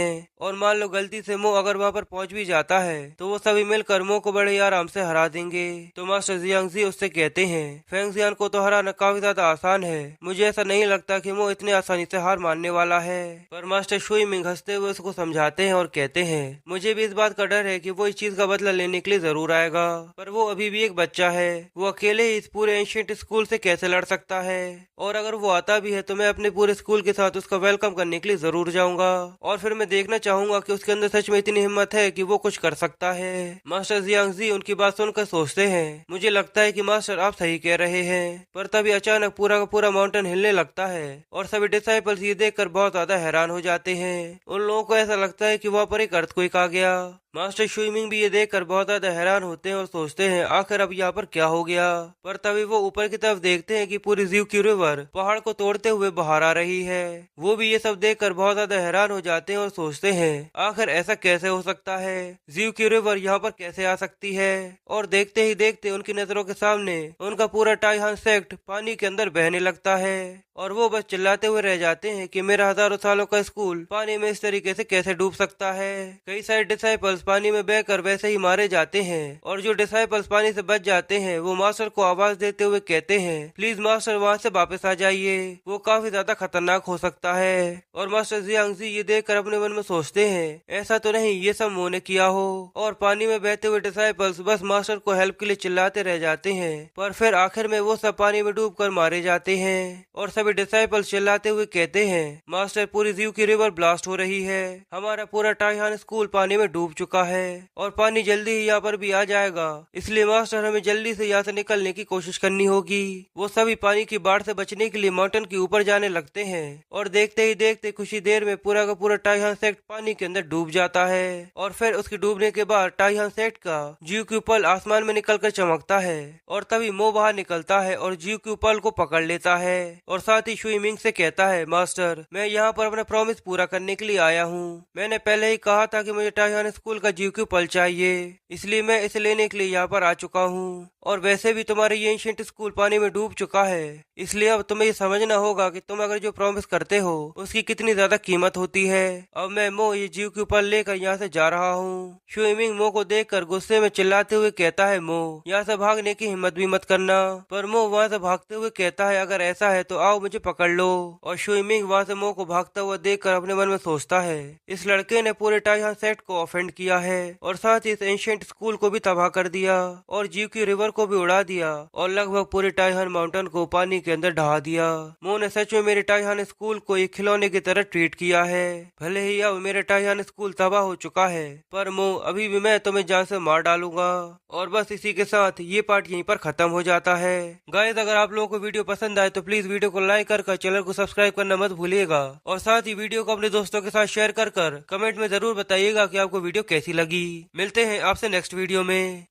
और मान लो गलती से मो अगर वहाँ पर पहुँच भी जाता है तो वो सभी मिलकर मो को बड़े आराम से हरा देंगे। तो मास्टर जियांगजी उससे कहते हैं, फेंगजियान को तो हराना काफी ज्यादा आसान है, मुझे ऐसा नहीं लगता कि मो इतनी आसानी से हार मानने वाला है। पर मास्टर शुई मिंग हंसते हुए उसको समझाते हैं और कहते हैं, मुझे भी इस बात का डर है कि वो इस चीज का बदला लेने के लिए जरूर आएगा, पर वो अभी भी एक बच्चा है, वो अकेले ही इस पूरे एंशिएंट स्कूल से कैसे लड़ सकता है, और अगर वो आता भी है तो मैं अपने पूरे स्कूल के साथ उसका वेलकम करने के लिए जरूर जाऊंगा, और फिर मैं देखना चाहूंगा कि उसके अंदर सच में इतनी हिम्मत है कि वो कुछ कर सकता है। मास्टर जियांगजी उनकी बात सुनकर सोचते हैं, मुझे लगता है कि मास्टर आप सही कह रहे हैं। पर तभी अचानक पूरा का पूरा माउंटेन हिलने लगता है और सभी डिसाइपल्स ये देखकर बहुत ज्यादा हैरान हो जाते हैं। उन लोगों को ऐसा लगता है कि वहाँ पर एक अर्थक्वेक आ गया। मास्टर शुई मिंग भी ये देखकर बहुत ज्यादा हैरान होते हैं और सोचते हैं आखिर अब यहाँ पर क्या हो गया। पर तभी वो ऊपर की तरफ देखते हैं कि पूरी जीव की रिवर पहाड़ को तोड़ते हुए बाहर आ रही है। वो भी ये सब देखकर बहुत ज्यादा हैरान हो जाते हैं और सोचते हैं आखिर ऐसा कैसे हो सकता है, जीव की रिवर यहाँ पर कैसे आ सकती है। और देखते ही देखते उनकी नजरों के सामने उनका पूरा टाइहान सेक्ट पानी के अंदर बहने लगता है और वो बस चिल्लाते हुए रह जाते हैं कि मेरा हजारों सालों का स्कूल पानी में इस तरीके से कैसे डूब सकता है। कई सारे डिसाइपल्स पानी में बहकर वैसे ही मारे जाते हैं और जो डिसाइपल्स पानी से बच जाते हैं वो मास्टर को आवाज देते हुए कहते हैं, प्लीज मास्टर वहाँ से वापस आ जाइए, वो काफी ज्यादा खतरनाक हो सकता है। और मास्टर जियांगजी ये देखकर अपने मन में सोचते हैं ऐसा तो नहीं ये सब मो ने किया हो। और पानी में बहते हुए डिसाइपल्स बस मास्टर को हेल्प के लिए चिल्लाते रह जाते हैं, पर फिर आखिर में वो सब पानी में डूब कर मारे जाते हैं और सभी सभी डिसाइपल्स चिल्लाते हुए कहते हैं, मास्टर पूरी ज्यूकी रिवर ब्लास्ट हो रही है, हमारा पूरा टाइहान स्कूल पानी में डूब चुका है और पानी जल्दी ही यहाँ पर भी आ जाएगा, इसलिए मास्टर हमें जल्दी से यहाँ से निकलने की कोशिश करनी होगी। वो सभी पानी की बाढ़ से बचने के लिए माउंटेन के ऊपर जाने लगते हैं और देखते ही देखते कुछ ही देर में पूरा का पूरा टाइहान सेक्ट पानी के अंदर डूब जाता है और फिर उसके डूबने के बाद टाइहान सेक्ट का ज्यूक्यू पल आसमान में निकलकर चमकता है और तभी मो बाहर निकलता है और ज्यूक्यू पल को पकड़ लेता है और साथ ही शुई मिंग से कहता है, मास्टर मैं यहाँ पर अपना प्रॉमिस पूरा करने के लिए आया हूँ। मैंने पहले ही कहा था कि मुझे टाइहान स्कूल का ज्यूक्यू पल चाहिए, इसलिए मैं इसे लेने के लिए यहाँ पर आ चुका हूँ। और वैसे भी तुम्हारे ये एंशिएंट स्कूल पानी में डूब चुका है, इसलिए अब तुम्हें ये समझना होगा कि तुम अगर जो प्रॉमिस करते हो उसकी कितनी ज्यादा कीमत होती है। अब मैं मो ये ज्यूक्यू पल लेकर यहाँ से जा रहा हूँ। शुई मिंग मो को देखकर गुस्से में चिल्लाते हुए कहता है, मो यहाँ से भागने की हिम्मत भी मत करना। पर मो वहाँ से भागते हुए कहता है, अगर ऐसा है तो आओ मुझे पकड़ लो। और शुई मिंग वहाँ से मो को भागता हुआ देखकर अपने मन में सोचता है, इस लड़के ने पूरे टाइहान सेट को ऑफेंड किया है और साथ ही इस एंशिएंट स्कूल को भी तबाह कर दिया और ज्यूक्यू रिवर को भी उड़ा दिया और लगभग पूरे टाइहान माउंटेन को पानी के अंदर ढहा दिया। मो ने सच में मेरे टाइहान स्कूल को एक खिलौने की तरह ट्रीट किया है। भले ही अब मेरे टाइहान स्कूल तबाह हो चुका है, पर मो अभी भी मैं तुम्हें जान से मार डालूंगा। और बस इसी के साथ ये पार्ट यहीं पर खत्म हो जाता है। गाइस, अगर आप लोगों को वीडियो पसंद आए तो प्लीज वीडियो को लाइक कर चैनल को सब्सक्राइब करना मत भूलिएगा और साथ ही वीडियो को अपने दोस्तों के साथ शेयर कर कमेंट में जरूर बताइएगा कि आपको वीडियो कैसी लगी। मिलते हैं आपसे नेक्स्ट वीडियो में।